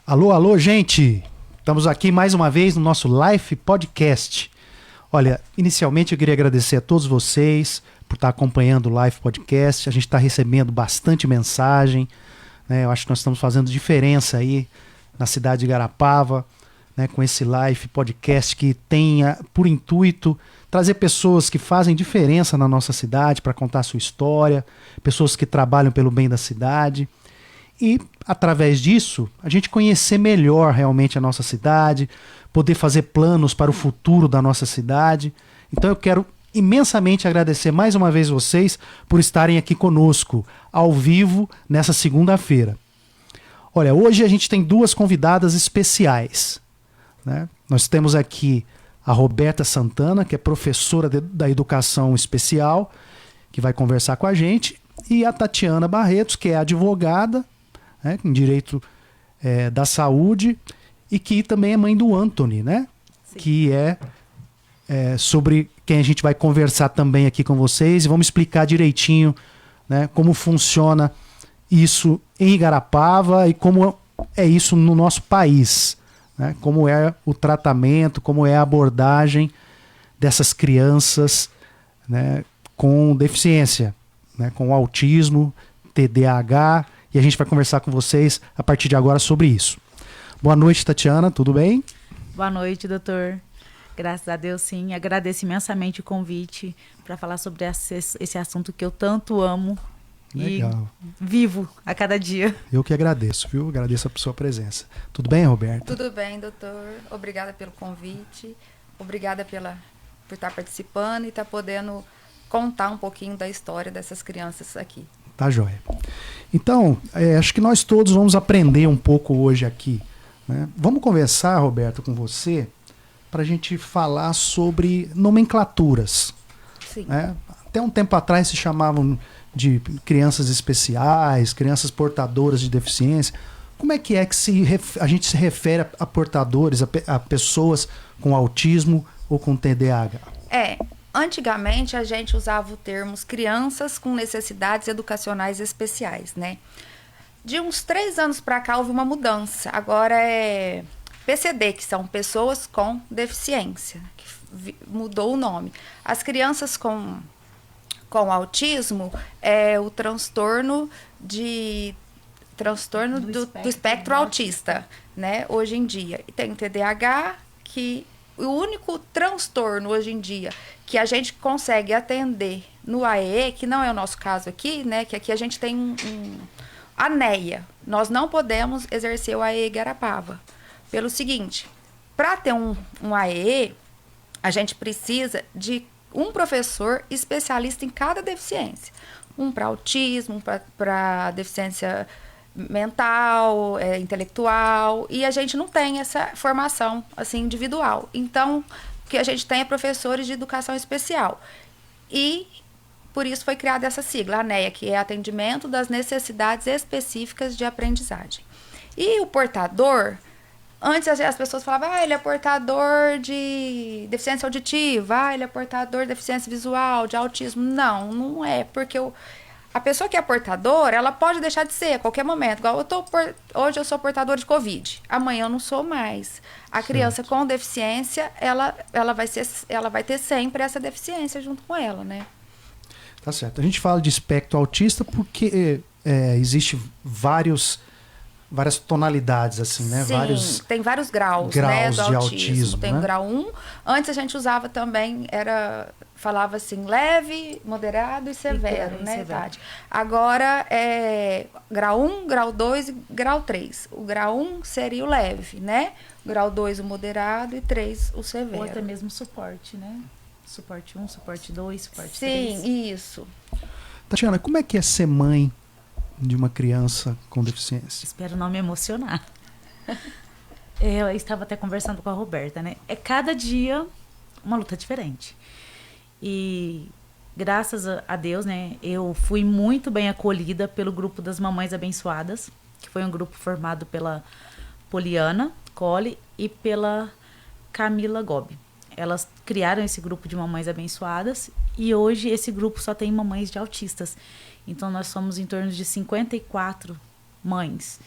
Alô, alô, gente! Estamos aqui mais uma vez no nosso Life Podcast. Olha, inicialmente eu queria agradecer a todos vocês por estar acompanhando o Life Podcast. A gente está recebendo bastante mensagem, né? Eu acho que nós estamos fazendo diferença aí na cidade de Igarapava, né? Com esse Life Podcast que tem por intuito trazer pessoas que fazem diferença na nossa cidade para contar a sua história, pessoas que trabalham pelo bem da cidade. E, através disso, a gente conhecer melhor realmente a nossa cidade, poder fazer planos para o futuro da nossa cidade. Então eu quero imensamente agradecer mais uma vez vocês por estarem aqui conosco, ao vivo, nessa segunda-feira. Olha, hoje a gente tem duas convidadas especiais, né? Nós temos aqui a Roberta Santana, que é professora da Educação Especial, que vai conversar com a gente, e a Tatiana Barretos, que é advogada, né, em direito da saúde, e que também é mãe do Anthony, né? Sim. Que é sobre quem a gente vai conversar também aqui com vocês, e vamos explicar direitinho, né, como funciona isso em Igarapava e como é isso no nosso país, né? Como é o tratamento, como é a abordagem dessas crianças, né, com deficiência, né, com autismo, TDAH. E a gente vai conversar com vocês a partir de agora sobre isso. Boa noite, Tatiana, tudo bem? Boa noite, doutor. Graças a Deus, sim. Agradeço imensamente o convite para falar sobre esse assunto que eu tanto amo. Legal. E vivo a cada dia. Eu que agradeço, viu? Agradeço a sua presença. Tudo bem, Roberta? Tudo bem, doutor. Obrigada pelo convite. Obrigada por estar participando e estar podendo contar um pouquinho da história dessas crianças aqui. Tá joia. Então, acho que nós todos vamos aprender um pouco hoje aqui, né? Vamos conversar, Roberto, com você, para a gente falar sobre nomenclaturas. Sim. Né? Até um tempo atrás se chamavam de crianças especiais, crianças portadoras de deficiência. Como é que a gente se refere a portadores, a pessoas com autismo ou com TDAH? Antigamente a gente usava o termo crianças com necessidades educacionais especiais, né? De uns 3 anos para cá houve uma mudança. Agora é PCD, que são pessoas com deficiência, que mudou o nome. As crianças com autismo é o transtorno do espectro autista, né? Hoje em dia. E tem o TDAH, que o único transtorno hoje em dia que a gente consegue atender no AE, que não é o nosso caso aqui, né? Que aqui a gente tem a NEA. Nós não podemos exercer o AE Igarapava. Pelo seguinte, para ter um AE, a gente precisa de um professor especialista em cada deficiência. Um para autismo, um para deficiência mental, intelectual, e a gente não tem essa formação assim individual. Então, o que a gente tem é professores de educação especial. E por isso foi criada essa sigla, a NEA, que é atendimento das necessidades específicas de aprendizagem. E o portador, antes as pessoas falavam, ele é portador de deficiência auditiva, ele é portador de deficiência visual, de autismo. Não, não é, porque a pessoa que é portadora, ela pode deixar de ser a qualquer momento. Igual hoje eu sou portadora de Covid, amanhã eu não sou mais. A criança com deficiência, ela vai ter sempre essa deficiência junto com ela, né? Tá certo. A gente fala de espectro autista porque existe várias tonalidades, assim, né? Sim, tem vários graus, né, do autismo. Tem, né? O grau 1. Antes a gente usava também, falava assim, leve, moderado e severo, né, Tati? Agora é grau 1, grau 2 e grau 3. O grau 1 seria o leve, né? O grau 2 o moderado e 3 o severo. Ou até mesmo suporte, né? Suporte 1, suporte 2, suporte 3. Sim, isso. Tatiana, como é que é ser mãe de uma criança com deficiência? Espero não me emocionar. Eu estava até conversando com a Roberta, né? É cada dia uma luta diferente. E graças a Deus, né? Eu fui muito bem acolhida pelo grupo das Mamães Abençoadas, que foi um grupo formado pela Poliana Colli e pela Camila Gobi. Elas criaram esse grupo de Mamães Abençoadas e hoje esse grupo só tem mamães de autistas. Então, nós somos em torno de 54 mães.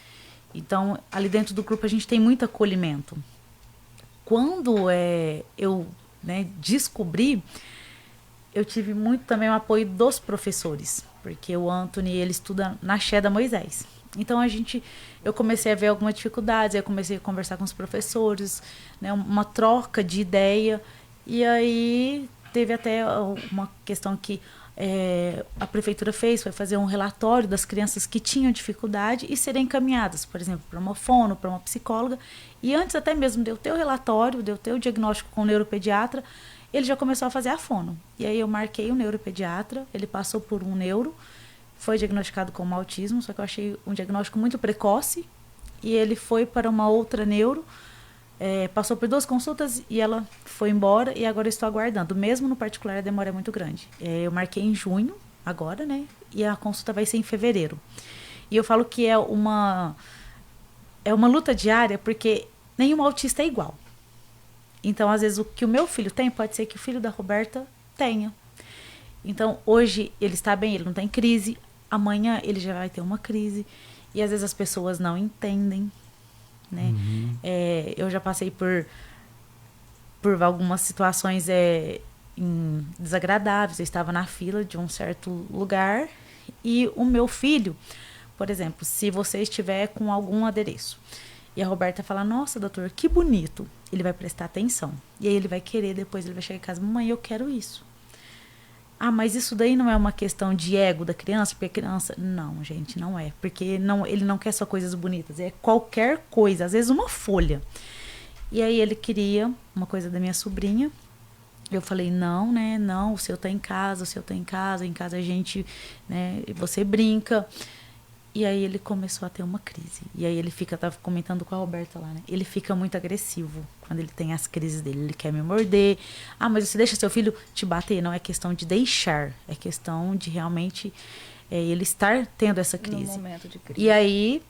Então, ali dentro do grupo a gente tem muito acolhimento. Quando eu, né, descobri, eu tive muito também o apoio dos professores, porque o Anthony, ele estuda na Che da Moisés. Então eu comecei a ver algumas dificuldades, eu comecei a conversar com os professores, né, uma troca de ideia, e aí teve até uma questão que a prefeitura fez, foi fazer um relatório das crianças que tinham dificuldade e serem encaminhadas, por exemplo, para uma fono, para uma psicóloga, e antes até mesmo de eu ter o relatório, de eu ter o diagnóstico com o neuropediatra, ele já começou a fazer a fono. E aí eu marquei o neuropediatra, ele passou por um neuro, foi diagnosticado com autismo, só que eu achei um diagnóstico muito precoce, e ele foi para uma outra neuro, passou por 2 consultas e ela foi embora, e agora eu estou aguardando. Mesmo no particular, a demora é muito grande. Eu marquei em junho, agora, né? E a consulta vai ser em fevereiro. E eu falo que é uma luta diária, porque nenhum autista é igual. Então, às vezes, o que o meu filho tem, pode ser que o filho da Roberta tenha. Então, hoje ele está bem, ele não tem crise. Amanhã ele já vai ter uma crise. E, às vezes, as pessoas não entendem, né? Uhum. Eu já passei por algumas situações desagradáveis. Eu estava na fila de um certo lugar e o meu filho, por exemplo, se você estiver com algum adereço e a Roberta fala, nossa, doutor, que bonito, ele vai prestar atenção. E aí ele vai querer, depois ele vai chegar em casa, mamãe, eu quero isso. Ah, mas isso daí não é uma questão de ego da criança? Porque a criança... Não, gente, não é. Porque ele não quer só coisas bonitas. É qualquer coisa. Às vezes uma folha. E aí ele queria uma coisa da minha sobrinha. Eu falei, não, né? Não, o seu tá em casa, o seu tá em casa. Em casa a gente, né? Você brinca. E aí ele começou a ter uma crise. E aí ele tava comentando com a Roberta lá, né? Ele fica muito agressivo quando ele tem as crises dele. Ele quer me morder. Ah, mas você deixa seu filho te bater? Não é questão de deixar. É questão de realmente ele estar tendo essa crise. No momento de crise. E aí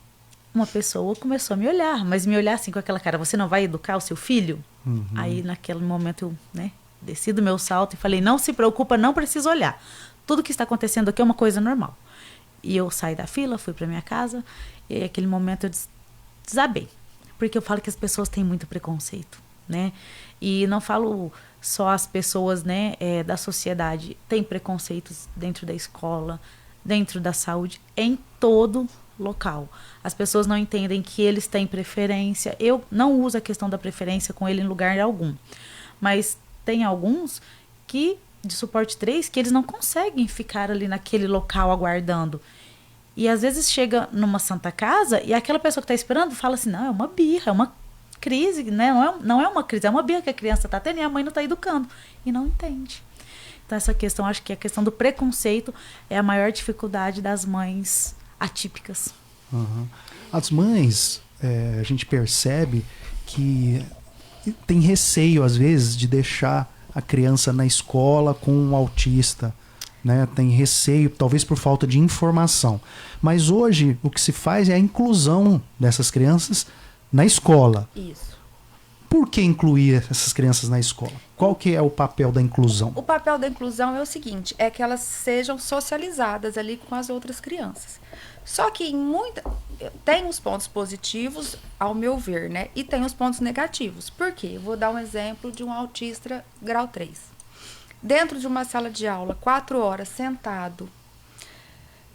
uma pessoa começou a me olhar. Mas me olhar assim com aquela cara, você não vai educar o seu filho? Uhum. Aí naquele momento eu, né? Desci do meu salto e falei, não se preocupa, não precisa olhar. Tudo que está acontecendo aqui é uma coisa normal. E eu saí da fila, fui para minha casa, e aí, naquele momento eu desabei. Porque eu falo que as pessoas têm muito preconceito, né? E não falo só as pessoas, né, da sociedade. Tem preconceitos dentro da escola, dentro da saúde, em todo local. As pessoas não entendem que eles têm preferência. Eu não uso a questão da preferência com ele em lugar algum. Mas tem alguns que... de suporte 3, que eles não conseguem ficar ali naquele local aguardando. E às vezes chega numa Santa Casa e aquela pessoa que está esperando fala assim, não, é uma birra, é uma crise, né? Não é uma crise, é uma birra que a criança está tendo e a mãe não está educando. E não entende. Então essa questão, acho que a questão do preconceito é a maior dificuldade das mães atípicas. Uhum. As mães, a gente percebe que tem receio, às vezes, de deixar a criança na escola com um autista, né? Tem receio, talvez por falta de informação. Mas hoje o que se faz é a inclusão dessas crianças na escola. Isso. Por que incluir essas crianças na escola? Qual que é o papel da inclusão? O papel da inclusão é o seguinte, é que elas sejam socializadas ali com as outras crianças. Só que tem os pontos positivos, ao meu ver, né? E tem os pontos negativos. Por quê? Eu vou dar um exemplo de um autista grau 3. Dentro de uma sala de aula, 4 horas sentado,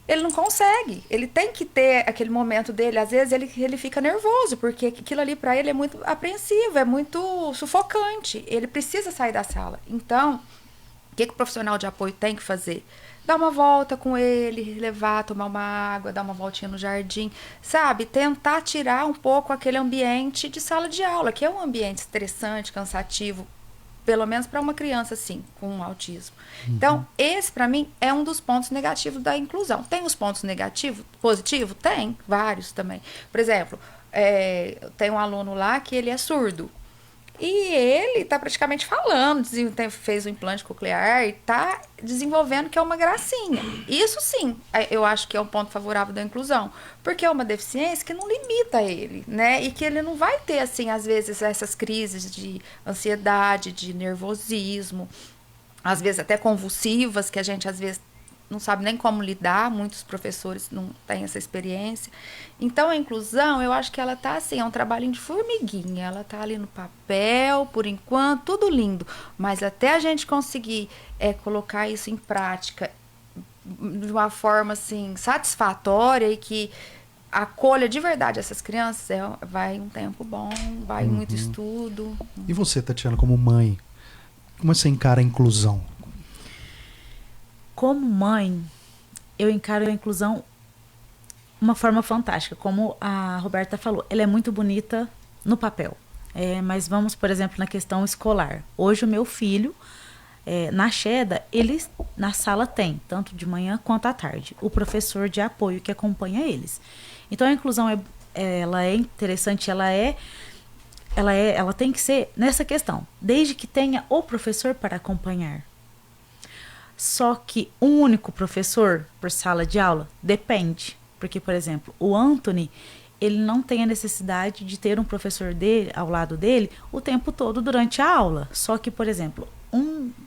ele não consegue. Ele tem que ter aquele momento dele. Às vezes ele fica nervoso, porque aquilo ali para ele é muito apreensivo, é muito sufocante. Ele precisa sair da sala. Então, o que o profissional de apoio tem que fazer? Dar uma volta com ele, levar, tomar uma água, dar uma voltinha no jardim, sabe? Tentar tirar um pouco aquele ambiente de sala de aula, que é um ambiente estressante, cansativo, pelo menos para uma criança assim, com autismo. Então, esse para mim é um dos pontos negativos da inclusão. Tem os pontos negativos, positivos? Tem, vários também. Por exemplo, tem um aluno lá que ele é surdo. E ele está praticamente falando, fez um implante coclear e está desenvolvendo, que é uma gracinha. Isso sim, eu acho que é um ponto favorável da inclusão, porque é uma deficiência que não limita ele, né? E que ele não vai ter, assim, às vezes, essas crises de ansiedade, de nervosismo, às vezes até convulsivas, que a gente, às vezes, não sabe nem como lidar, muitos professores não têm essa experiência. Então, a inclusão, eu acho que ela tá assim, é um trabalhinho de formiguinha, ela tá ali no papel, por enquanto, tudo lindo, mas até a gente conseguir colocar isso em prática de uma forma, assim, satisfatória e que acolha de verdade essas crianças, vai um tempo bom, vai muito estudo. E você, Tatiana, como mãe, como você encara a inclusão? Como mãe, eu encaro a inclusão uma forma fantástica. Como a Roberta falou, ela é muito bonita no papel. Mas vamos, por exemplo, na questão escolar. Hoje o meu filho, na Cheda, ele na sala tem, tanto de manhã quanto à tarde, o professor de apoio que acompanha eles. Então a inclusão ela é interessante, ela tem que ser nessa questão, desde que tenha o professor para acompanhar. Só que um único professor por sala de aula depende. Porque, por exemplo, o Anthony, ele não tem a necessidade de ter um professor dele ao lado dele o tempo todo durante a aula. Só que, por exemplo,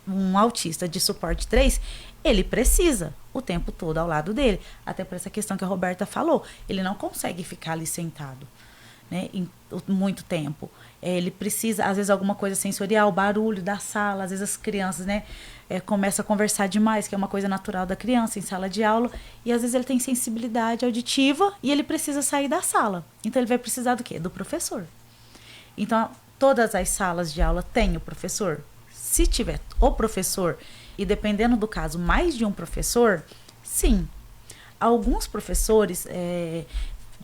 um autista de suporte 3, ele precisa o tempo todo ao lado dele. Até por essa questão que a Roberta falou. Ele não consegue ficar ali sentado, né, em muito tempo. Ele precisa, às vezes, alguma coisa sensorial, barulho da sala. Às vezes as crianças, né, começam a conversar demais, que é uma coisa natural da criança em sala de aula. E às vezes ele tem sensibilidade auditiva e ele precisa sair da sala. Então ele vai precisar do quê? Do professor. Então todas as salas de aula têm o professor. Se tiver o professor e dependendo do caso mais de um professor, sim. Alguns professores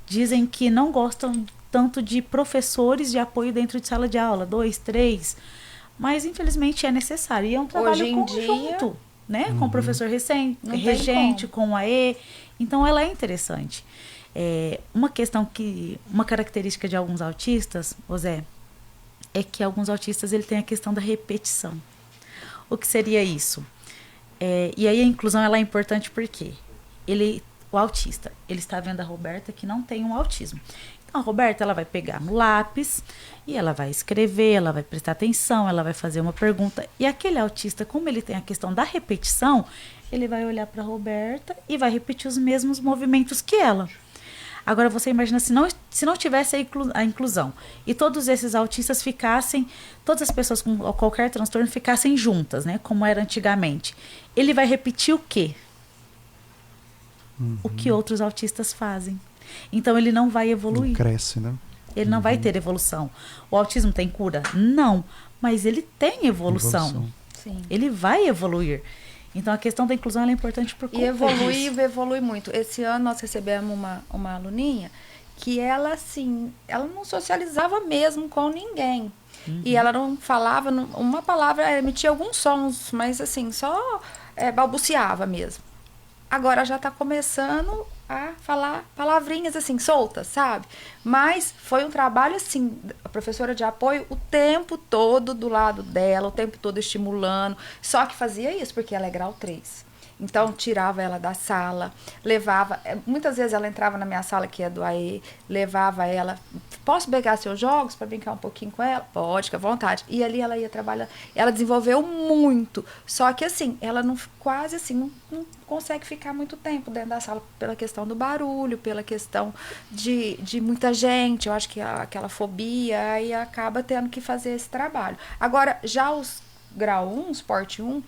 dizem que não gostam tanto de professores de apoio dentro de sala de aula, 2, 3, mas infelizmente é necessário. E é um trabalho Hoje em conjunto, dia, né? Com o professor Não regente, tem com o AE. Então ela é interessante. Uma característica de alguns autistas, Zé, é que alguns autistas ele tem a questão da repetição. O que seria isso? E aí a inclusão ela é importante porque o autista, ele está vendo a Roberta que não tem um autismo. Então a Roberta ela vai pegar no lápis e ela vai escrever, ela vai prestar atenção, ela vai fazer uma pergunta. E aquele autista, como ele tem a questão da repetição, ele vai olhar para a Roberta e vai repetir os mesmos movimentos que ela. Agora você imagina se não tivesse a inclusão e todos esses autistas ficassem, todas as pessoas com qualquer transtorno ficassem juntas, né, como era antigamente. Ele vai repetir o quê? O que outros autistas fazem. Então ele não vai evoluir. Não cresce, né? Ele não vai ter evolução. O autismo tem cura? Não. Mas ele tem evolução. sim. Ele vai evoluir. Então a questão da inclusão ela é importante por conta disso. Evolui muito. Esse ano nós recebemos uma aluninha que ela, assim, ela não socializava mesmo com ninguém. E ela não falava uma palavra, ela emitia alguns sons, mas assim, só balbuciava mesmo. Agora já está começando a falar palavrinhas assim, soltas, sabe? Mas foi um trabalho assim, a professora de apoio o tempo todo do lado dela, o tempo todo estimulando. Só que fazia isso porque ela é grau 3. Então, tirava ela da sala, levava... Muitas vezes ela entrava na minha sala, que é do AE, levava ela... Posso pegar seus jogos para brincar um pouquinho com ela? Pode, fica à vontade. E ali ela ia trabalhar. Ela desenvolveu muito. Só que, assim, ela não quase assim, não consegue ficar muito tempo dentro da sala pela questão do barulho, pela questão de muita gente. Eu acho que aquela fobia, aí acaba tendo que fazer esse trabalho. Agora, já os grau 1, os porte 1...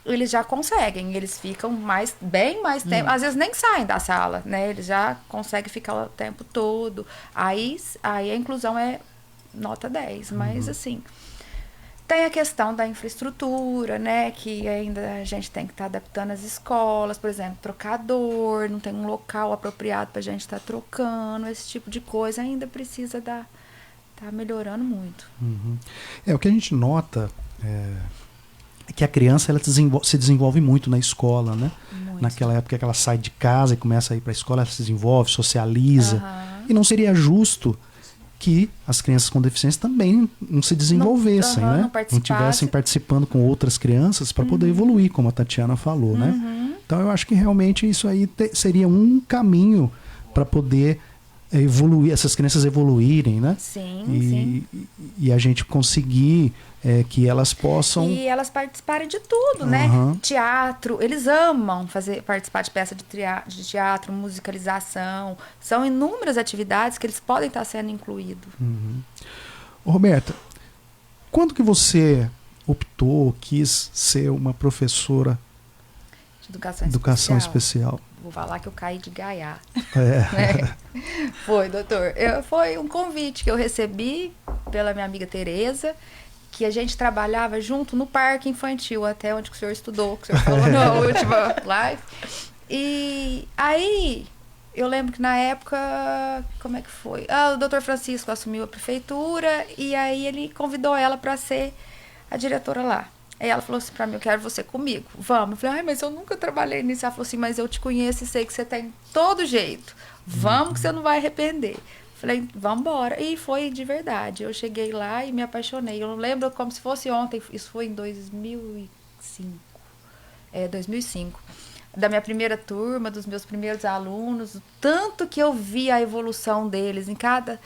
eles já conseguem, eles ficam bem mais tempo, às vezes nem saem da sala, né? Eles já conseguem ficar o tempo todo. Aí a inclusão é nota 10, mas assim, tem a questão da infraestrutura, né? Que ainda a gente tem que estar adaptando as escolas, por exemplo, trocador, não tem um local apropriado para a gente estar trocando, esse tipo de coisa ainda precisa tá melhorando muito. O que a gente nota é que a criança ela se desenvolve muito na escola, né? Muito. Naquela época que ela sai de casa e começa a ir para a escola, ela se desenvolve, socializa. E não seria justo que as crianças com deficiência também não se desenvolvessem, né? Não tivessem participando com outras crianças para poder evoluir, como a Tatiana falou, né? Então eu acho que realmente isso aí seria um caminho para poder evoluir, essas crianças evoluírem, né? Sim, sim. E a gente conseguir que elas possam... E elas participarem de tudo, né? Teatro, eles amam participar de peça de teatro, musicalização. São inúmeras atividades que eles podem estar sendo incluídos. Roberta, quando que você optou, quis ser uma professora de educação, especial? Vou falar que eu caí de gaiato. Né? Foi, doutor. Foi um convite que eu recebi pela minha amiga Tereza, que a gente trabalhava junto no parque infantil, até onde o senhor estudou, que o senhor falou na última live. E aí, eu lembro que na época, como é que foi? O doutor Francisco assumiu a prefeitura e aí ele convidou ela para ser a diretora lá. Aí ela falou assim pra mim, eu quero você comigo, vamos. Eu falei, mas eu nunca trabalhei nisso. Ela falou assim, mas eu te conheço e sei que você tem todo jeito. Vamos que você não vai arrepender. Falei, vamos embora. E foi de verdade. Eu cheguei lá e me apaixonei. Eu não lembro como se fosse ontem. Isso foi em 2005. 2005. Da minha primeira turma, dos meus primeiros alunos. Tanto que eu vi a evolução deles em cada...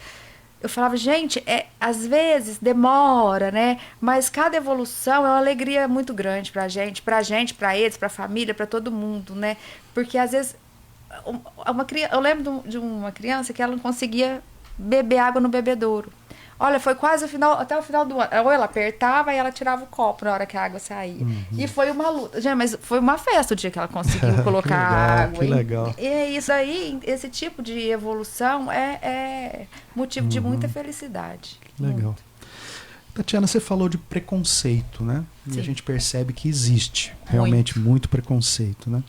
Eu falava, gente, às vezes demora, né? Mas cada evolução é uma alegria muito grande pra gente, pra eles, pra família, pra todo mundo, né? Porque às vezes eu lembro de uma criança que ela não conseguia beber água no bebedouro. Olha, foi quase até o final do ano. Ou ela apertava e ela tirava o copo na hora que a água saía. E foi uma luta. Gente, mas foi uma festa o dia que ela conseguiu colocar água. Que legal. E é isso aí, esse tipo de evolução é motivo de muita felicidade. Legal. Muito. Tatiana, você falou de preconceito, né? E Sim. a gente percebe que existe realmente muito preconceito, né?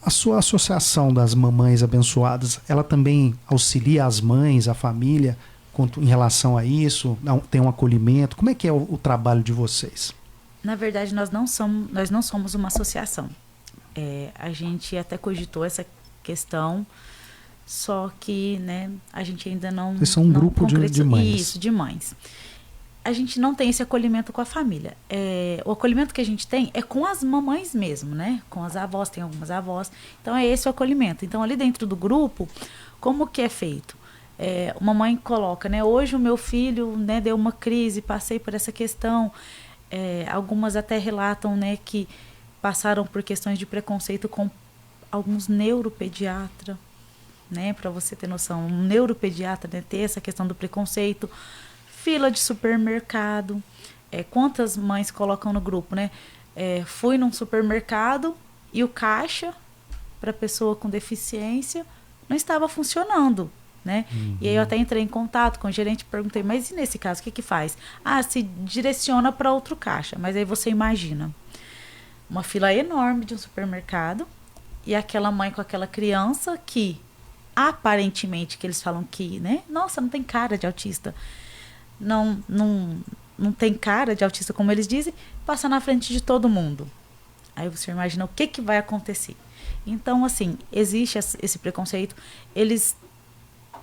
A sua associação das mamães abençoadas, ela também auxilia as mães, a família, em relação a isso? Tem um acolhimento? Como é que é o trabalho de vocês? Na verdade, nós não somos uma associação. A gente até cogitou essa questão, só que, né, a gente ainda não... Vocês são um grupo de mães. Isso, de mães. A gente não tem esse acolhimento com a família. O acolhimento que a gente tem é com as mamães mesmo, né? Com as avós, tem algumas avós. Então, é esse o acolhimento. Então, ali dentro do grupo, como que é feito? Uma mãe coloca, né? Hoje o meu filho, né, deu uma crise, passei por essa questão. Algumas até relatam, né, que passaram por questões de preconceito com alguns neuropediatras, né? Para você ter noção, um neuropediatra, né, ter essa questão do preconceito. Fila de supermercado. Quantas mães colocam no grupo, né? Fui num supermercado e o caixa para pessoa com deficiência não estava funcionando, né? E aí eu até entrei em contato com o gerente e perguntei, mas e nesse caso, o que faz? Se direciona para outro caixa. Mas aí você imagina, uma fila enorme de um supermercado e aquela mãe com aquela criança que, aparentemente, que eles falam que, né? Nossa, não tem cara de autista. Não tem cara de autista, como eles dizem, passa na frente de todo mundo. Aí você imagina o que vai acontecer. Então, assim, existe esse preconceito.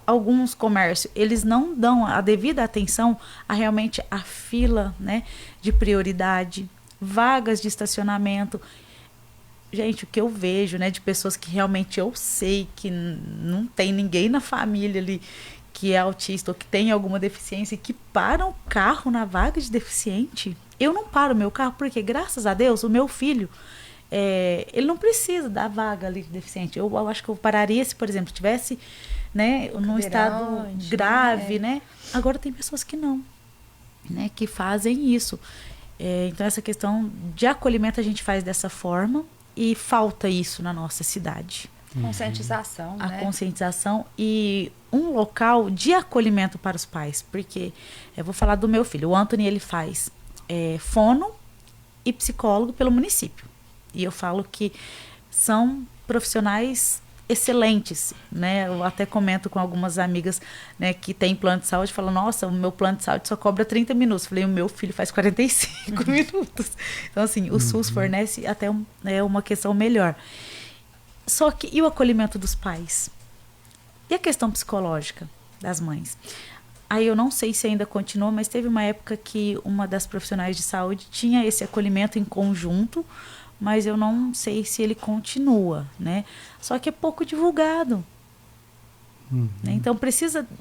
Alguns comércios, eles não dão a devida atenção a realmente a fila, né, de prioridade, vagas de estacionamento. Gente, o que eu vejo, né, de pessoas que realmente eu sei que não tem ninguém na família ali que é autista ou que tem alguma deficiência e que param o carro na vaga de deficiente. Eu não paro o meu carro porque, graças a Deus, o meu filho, ele não precisa da vaga ali de deficiente. Eu acho que eu pararia se, por exemplo, tivesse, né, num estado grave, né? Agora tem pessoas que não, né, que fazem isso. Então, essa questão de acolhimento a gente faz dessa forma e falta isso na nossa cidade. Conscientização, A né? conscientização e um local de acolhimento para os pais, porque eu vou falar do meu filho, o Anthony, ele faz fono e psicólogo pelo município, e eu falo que são profissionais excelentes, né? Eu até comento com algumas amigas, né, que tem plano de saúde, falam, nossa, o meu plano de saúde só cobra 30 minutos. Falei, o meu filho faz 45 minutos. Então, assim, o SUS fornece até uma questão melhor. Só que, e o acolhimento dos pais? E a questão psicológica das mães? Aí eu não sei se ainda continua, mas teve uma época que uma das profissionais de saúde tinha esse acolhimento em conjunto, mas eu não sei se ele continua, né? Só que é pouco divulgado. Né? Então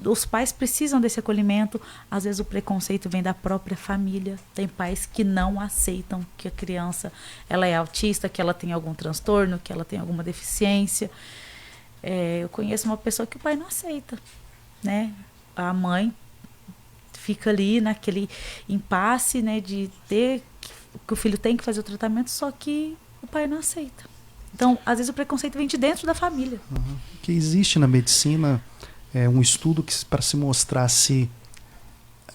os pais precisam desse acolhimento. Às vezes o preconceito vem da própria família. Tem pais que não aceitam que a criança ela é autista, que ela tem algum transtorno, que ela tem alguma deficiência. Eu conheço uma pessoa que o pai não aceita, né? A mãe fica ali naquele impasse, né, de ter que o filho tem que fazer o tratamento, só que o pai não aceita. Então, às vezes o preconceito vem de dentro da família. Que existe na medicina um estudo para se mostrar se...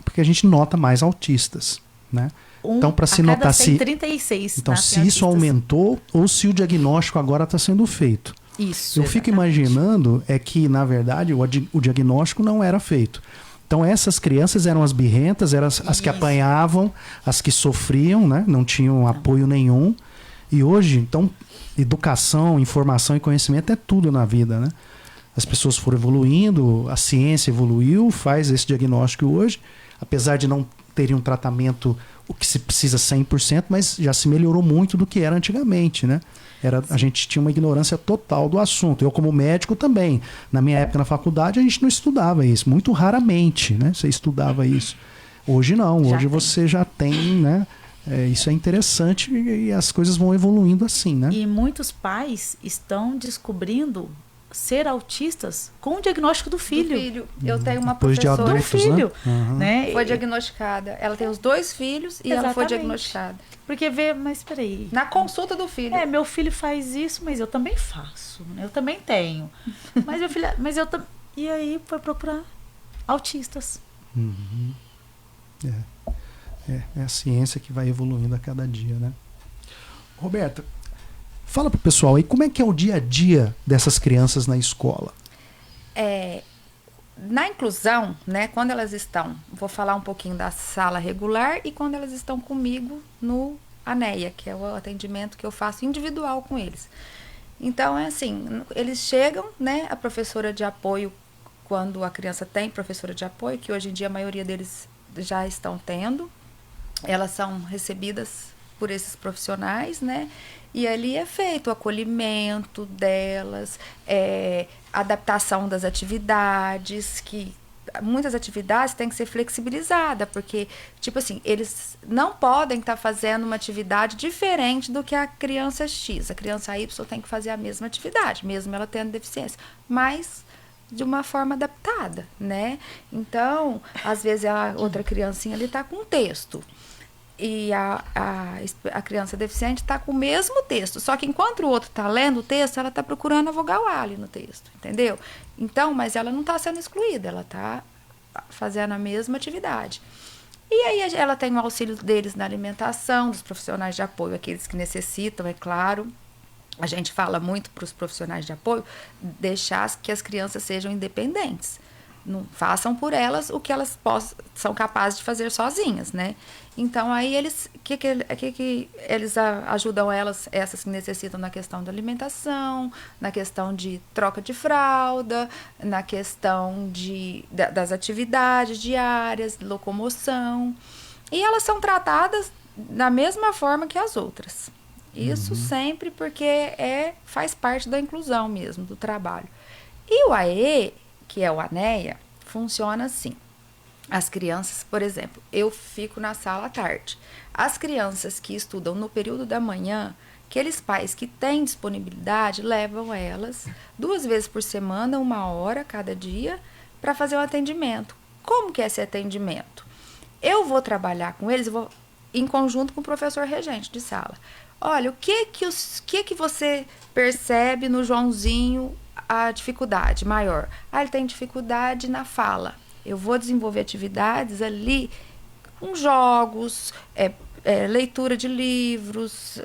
Porque a gente nota mais autistas, né? Então, para se notar se... 36 então, se isso aumentou ou se o diagnóstico agora está sendo feito. Isso, eu fico imaginando que, na verdade, o diagnóstico não era feito. Então, essas crianças eram as birrentas, eram as que apanhavam, as que sofriam, né? Não tinham apoio nenhum. E hoje, então, educação, informação e conhecimento é tudo na vida, né? As pessoas foram evoluindo, a ciência evoluiu, faz esse diagnóstico hoje, apesar de não terem um tratamento, o que se precisa 100%, mas já se melhorou muito do que era antigamente, né? A gente tinha uma ignorância total do assunto. Eu, como médico, também. Na minha época, na faculdade, a gente não estudava isso. Muito raramente, né? Você estudava isso. Hoje não. Hoje você já tem, né? Isso é interessante e as coisas vão evoluindo assim, né? E muitos pais estão descobrindo ser autistas com o diagnóstico do filho. Eu tenho uma depois professora... de adultos, do filho, né? né? Foi diagnosticada. Ela tem os 2 filhos e ela foi diagnosticada. Porque mas peraí. Na consulta do filho. Meu filho faz isso, mas eu também faço. Né? Eu também tenho. Mas meu filho... E aí foi procurar autistas. É a ciência que vai evoluindo a cada dia, né? Roberta, fala pro pessoal aí como é que é o dia a dia dessas crianças na escola. Na inclusão, né, quando elas estão, vou falar um pouquinho da sala regular e quando elas estão comigo no ANEA, que é o atendimento que eu faço individual com eles. Então, é assim, eles chegam, né, a professora de apoio, quando a criança tem professora de apoio, que hoje em dia a maioria deles já estão tendo, elas são recebidas por esses profissionais, né? E ali é feito o acolhimento delas, adaptação das atividades, que muitas atividades têm que ser flexibilizadas, porque, tipo assim, eles não podem estar fazendo uma atividade diferente do que a criança X. A criança Y tem que fazer a mesma atividade, mesmo ela tendo deficiência, mas de uma forma adaptada, né? Então, às vezes a outra criancinha ali está com um texto. E a criança deficiente está com o mesmo texto. Só que enquanto o outro está lendo o texto, ela está procurando a vogal A ali no texto, entendeu? Então, mas ela não está sendo excluída, ela está fazendo a mesma atividade. E aí ela tem o auxílio deles na alimentação, dos profissionais de apoio, aqueles que necessitam, é claro. A gente fala muito para os profissionais de apoio deixar que as crianças sejam independentes. Não façam por elas o que elas são capazes de fazer sozinhas, né? Então, aí eles eles ajudam essas que necessitam na questão da alimentação, na questão de troca de fralda, na questão das atividades diárias, locomoção. E elas são tratadas da mesma forma que as outras. Isso sempre porque faz parte da inclusão mesmo, do trabalho. E o AE, que é o ANEA, funciona assim. As crianças, por exemplo, eu fico na sala à tarde. As crianças que estudam no período da manhã, aqueles pais que têm disponibilidade, levam elas 2 vezes por semana, 1 hora cada dia, para fazer o atendimento. Como que é esse atendimento? Eu vou trabalhar com eles, em conjunto com o professor regente de sala. Olha, o que você percebe no Joãozinho a dificuldade maior? Ele tem dificuldade na fala. Eu vou desenvolver atividades ali com jogos, leitura de livros,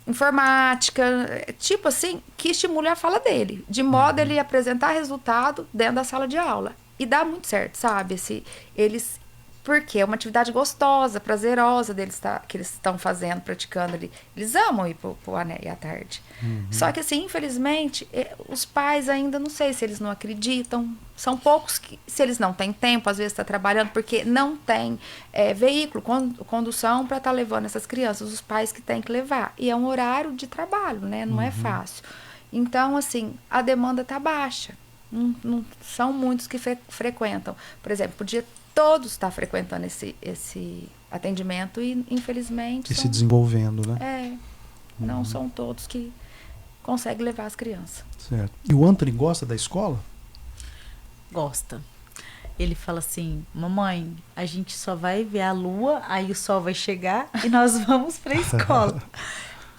informática, tipo assim, que estimule a fala dele, de modo a ele apresentar resultado dentro da sala de aula. E dá muito certo, sabe? Porque é uma atividade gostosa, prazerosa que eles estão fazendo, praticando ali. Eles amam ir pro ANEA à tarde. Só que, assim, infelizmente, os pais ainda, não sei se eles não acreditam. São poucos que, se eles não têm tempo, às vezes está trabalhando, porque não tem veículo, condução para estar levando essas crianças, os pais que têm que levar. E é um horário de trabalho, né? Não é fácil. Então, assim, a demanda está baixa. Não são muitos que frequentam. Por exemplo, podia todos estar frequentando esse atendimento e, infelizmente... Se desenvolvendo, né? Não são todos que conseguem levar as crianças. Certo. E o Anthony gosta da escola? Gosta. Ele fala assim, mamãe, a gente só vai ver a lua, aí o sol vai chegar e nós vamos pra escola.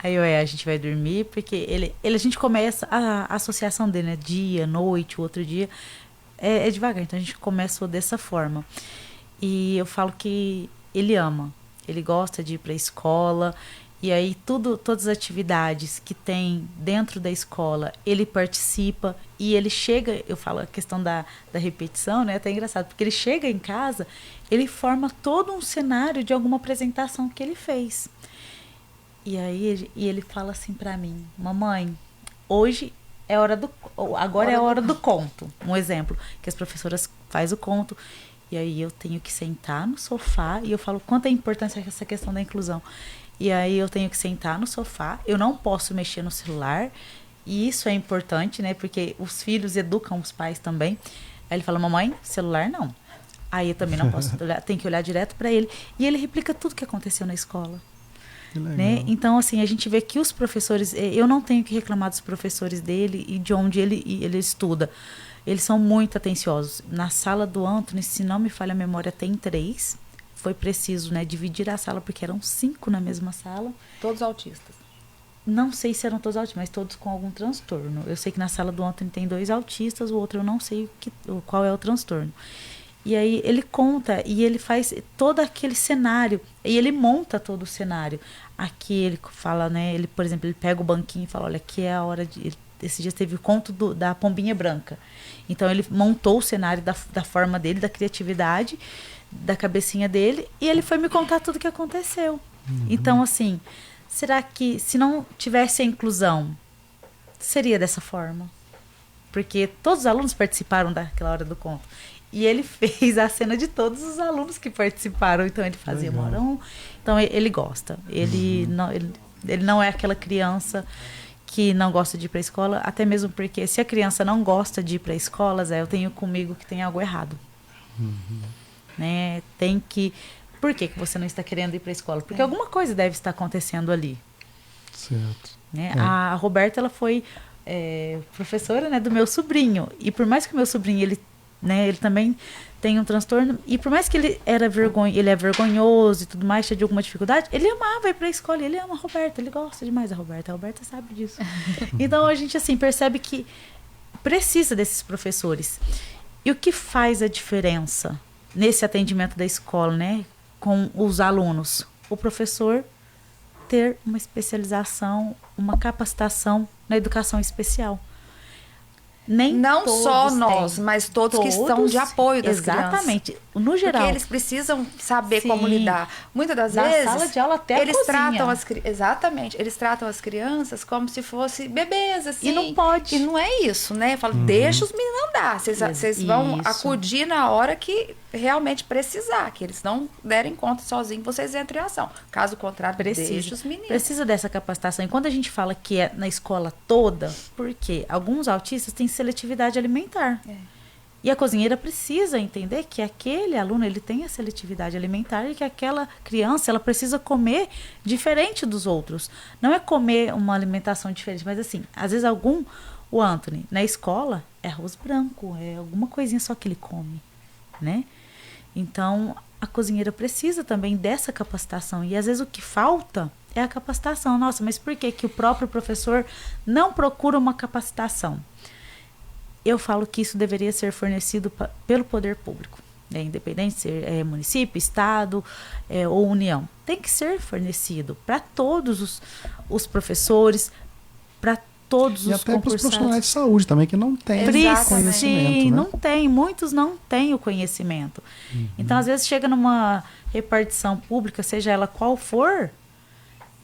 Aí a gente vai dormir, porque a gente começa, a associação dele, né? Dia, noite, o outro dia, é devagar. Então a gente começa dessa forma. E eu falo que ele ama, ele gosta de ir pra escola. E aí todas as atividades que tem dentro da escola, ele participa e ele chega, eu falo a questão da repetição, né? É até engraçado, porque ele chega em casa, ele forma todo um cenário de alguma apresentação que ele fez. E aí ele fala assim pra mim, mamãe, hoje agora é a hora do conto. Um exemplo, que as professoras fazem o conto. E aí eu tenho que sentar no sofá e eu falo quanto é importante essa questão da inclusão. E aí eu tenho que sentar no sofá, eu não posso mexer no celular, e isso é importante, né? Porque os filhos educam os pais também. Aí ele fala, mamãe, celular não. Aí eu também não posso olhar, tenho que olhar direto para ele. E ele replica tudo que aconteceu na escola. Que legal. Né? Então, assim, a gente vê que os professores, eu não tenho que reclamar dos professores dele e de onde ele estuda. Eles são muito atenciosos. Na sala do Anthony, se não me falha a memória, tem 3. Foi preciso, né, dividir a sala, porque eram 5 na mesma sala. Todos autistas. Não sei se eram todos autistas, mas todos com algum transtorno. Eu sei que na sala do Anthony tem 2 autistas, o outro eu não sei qual é o transtorno. E aí ele conta e ele faz todo aquele cenário, e ele monta todo o cenário. Aqui ele fala, né, ele, por exemplo, ele pega o banquinho e fala, olha, aqui é a hora de... Esse dia teve o conto da pombinha branca. Então ele montou o cenário da forma dele, da criatividade, da cabecinha dele, e ele foi me contar tudo o que aconteceu. Então, assim, será que se não tivesse a inclusão, seria dessa forma? Porque todos os alunos participaram daquela hora do conto. E ele fez a cena de todos os alunos que participaram. Então, ele fazia uma hora um. Então, ele gosta. Ele não é aquela criança que não gosta de ir para a escola, até mesmo porque se a criança não gosta de ir para a escola, Zé, eu tenho comigo que tem algo errado. Né? Tem que... Por que você não está querendo ir para a escola? Porque alguma coisa deve estar acontecendo ali. Certo. Né? A Roberta, ela foi professora, né, do meu sobrinho. E por mais que o meu sobrinho, ele também tem um transtorno, e por mais que ele é vergonhoso e tudo mais, tinha de alguma dificuldade, ele amava ir para a escola, ele ama a Roberta, ele gosta demais da Roberta. A Roberta sabe disso. Então a gente, assim, percebe que precisa desses professores. E o que faz a diferença nesse atendimento da escola, né, com os alunos? O professor ter uma especialização, uma capacitação na educação especial. Não só nós, mas todos que estão de apoio das crianças. Exatamente. No geral. Porque eles precisam saber como lidar. Muitas das vezes, sala de aula até eles a cozinha. Exatamente. Eles tratam as crianças como se fossem bebês, assim. E não pode. E não é isso, né? Eu falo, deixa os meninos andar. Vocês vão acudir na hora que realmente precisar. Que eles não derem conta sozinhos, vocês entram em ação. Caso contrário, deixa os meninos. Precisa dessa capacitação. E quando a gente fala que é na escola toda, porque alguns autistas têm seletividade alimentar. E a cozinheira precisa entender que aquele aluno, ele tem a seletividade alimentar e que aquela criança, ela precisa comer diferente dos outros. Não é comer uma alimentação diferente, mas assim, às vezes o Anthony, na escola, é arroz branco, é alguma coisinha só que ele come, né? Então, a cozinheira precisa também dessa capacitação. E às vezes o que falta é a capacitação. Nossa, mas por que o próprio professor não procura uma capacitação? Eu falo que isso deveria ser fornecido pelo poder público, né? Independente de ser município, estado ou união. Tem que ser fornecido para todos os professores, para todos e os até para os concursados. profissionais de saúde também, que não têm conhecimento. Sim, né? não tem. Muitos não têm o conhecimento. Então, às vezes, chega numa repartição pública, seja ela qual for,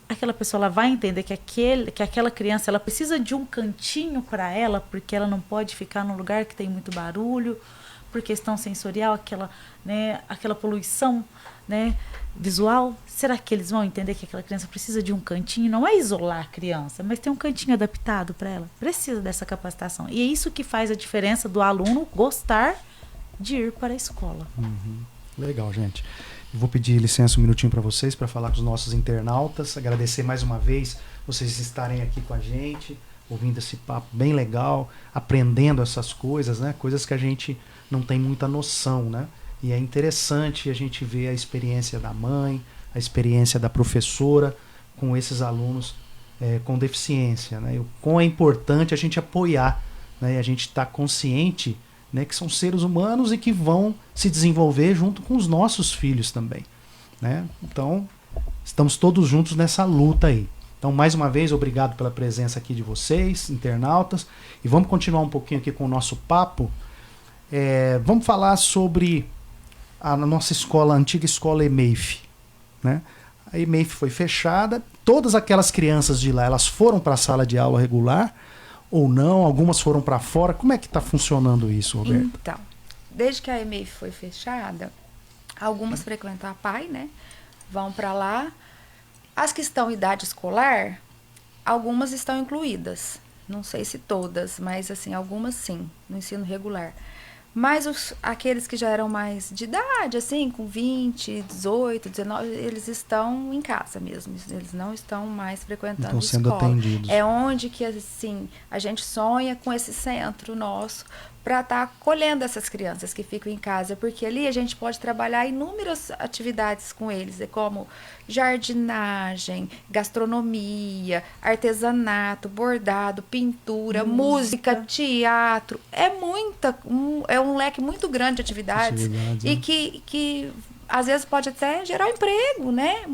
aquela pessoa ela vai entender que aquela criança ela precisa de um cantinho para ela, porque ela não pode ficar num lugar que tem muito barulho, por questão sensorial, aquela poluição, né, visual, será que eles vão entender que aquela criança precisa de um cantinho? Não é isolar a criança, mas ter um cantinho adaptado para ela. Precisa dessa capacitação. E é isso que faz a diferença do aluno gostar de ir para a escola. Legal, gente. Eu vou pedir licença um minutinho para vocês, para falar com os nossos internautas, agradecer mais uma vez vocês estarem aqui com a gente, ouvindo esse papo bem legal, aprendendo essas coisas, né? Coisas que a gente não tem muita noção, né? E é interessante a gente ver a experiência da mãe, a experiência da professora com esses alunos com deficiência, né? E o quão é importante a gente apoiar, né? E a gente estar consciente, né, que são seres humanos e que vão se desenvolver junto com os nossos filhos também, né? Então, estamos todos juntos nessa luta aí. Então, mais uma vez, obrigado pela presença aqui de vocês, internautas. E vamos continuar um pouquinho aqui com o nosso papo. Vamos falar sobre a nossa escola, a antiga escola EMEIF, né? A EMEIF foi fechada. Todas aquelas crianças de lá, elas foram para a sala de aula regular ou não? Algumas foram para fora? Como é que está funcionando isso, Roberta? Então, desde que a EMEIF foi fechada, algumas frequentam a PAI, né? Vão para lá. As que estão em idade escolar, algumas estão incluídas. Não sei se todas, mas assim, algumas sim, no ensino regular. Mas aqueles que já eram mais de idade, assim, com 20, 18, 19, eles estão em casa mesmo. Eles não estão mais frequentando a escola. Estão sendo atendidos. É onde que, assim, a gente sonha com esse centro nosso para estar acolhendo essas crianças que ficam em casa. Porque ali a gente pode trabalhar inúmeras atividades com eles, como jardinagem, gastronomia, artesanato, bordado, pintura, música, teatro. É um leque muito grande de atividades e que às vezes pode até gerar emprego, né,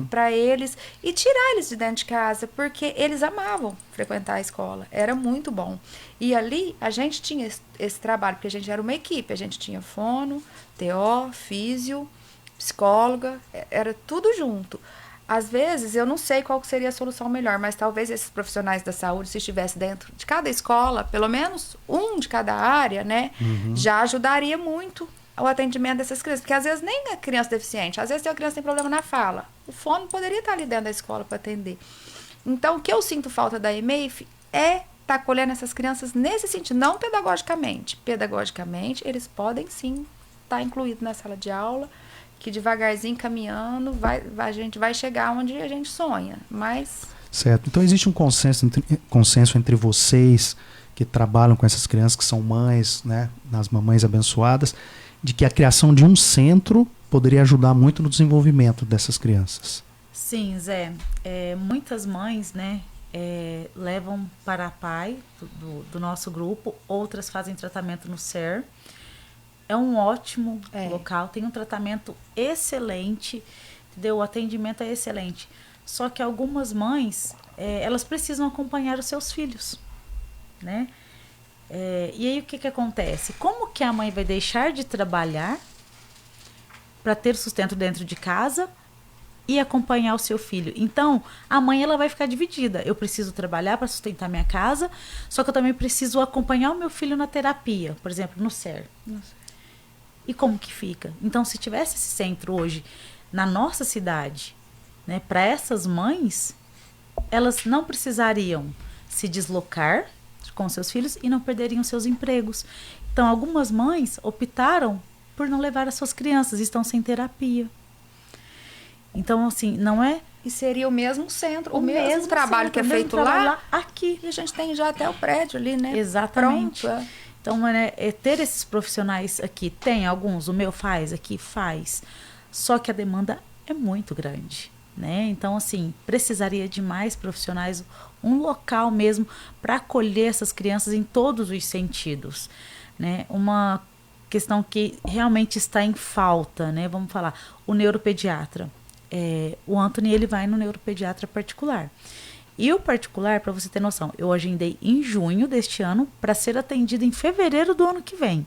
para eles e tirar eles de dentro de casa, porque eles amavam frequentar a escola, era muito bom. E ali a gente tinha esse trabalho, porque a gente era uma equipe, a gente tinha fono, TO, físio, psicóloga, era tudo junto. Às vezes, eu não sei qual seria a solução melhor, mas talvez esses profissionais da saúde, se estivesse dentro de cada escola, pelo menos um de cada área, né, já ajudaria muito o atendimento dessas crianças. Porque às vezes nem a criança deficiente, às vezes tem uma criança que tem problema na fala. O fono poderia estar ali dentro da escola para atender. Então, o que eu sinto falta da EMEIF é estar acolhendo essas crianças nesse sentido, não pedagogicamente. Pedagogicamente, eles podem sim estar incluídos na sala de aula, que devagarzinho, caminhando, a gente vai chegar onde a gente sonha, mas... Certo. Então, existe um consenso entre vocês que trabalham com essas crianças, que são mães, né, nas mamães abençoadas, de que a criação de um centro poderia ajudar muito no desenvolvimento dessas crianças. Sim, Zé. Muitas mães, né, levam para a PAI do nosso grupo, outras fazem tratamento no SER. É um ótimo local, tem um tratamento excelente, entendeu? O atendimento é excelente. Só que algumas mães, elas precisam acompanhar os seus filhos, né? E aí o que acontece? Como que a mãe vai deixar de trabalhar para ter sustento dentro de casa e acompanhar o seu filho? Então, a mãe ela vai ficar dividida. Eu preciso trabalhar para sustentar minha casa, só que eu também preciso acompanhar o meu filho na terapia, por exemplo, no SER. E como que fica? Então, se tivesse esse centro hoje na nossa cidade, né, para essas mães, elas não precisariam se deslocar com seus filhos e não perderiam seus empregos. Então, algumas mães optaram por não levar as suas crianças, estão sem terapia. Então, assim, não é... E seria o mesmo centro, o mesmo trabalho que é feito lá, aqui. E a gente tem já até o prédio ali, né? Exatamente. Pronto, Então, ter esses profissionais aqui, tem alguns, o meu faz aqui, faz. Só que a demanda é muito grande, né? Então, assim, precisaria de mais profissionais, um local mesmo para acolher essas crianças em todos os sentidos, né? Uma questão que realmente está em falta, né? Vamos falar, o neuropediatra. O Anthony, ele vai no neuropediatra particular. E o particular, para você ter noção, eu agendei em junho deste ano para ser atendido em fevereiro do ano que vem.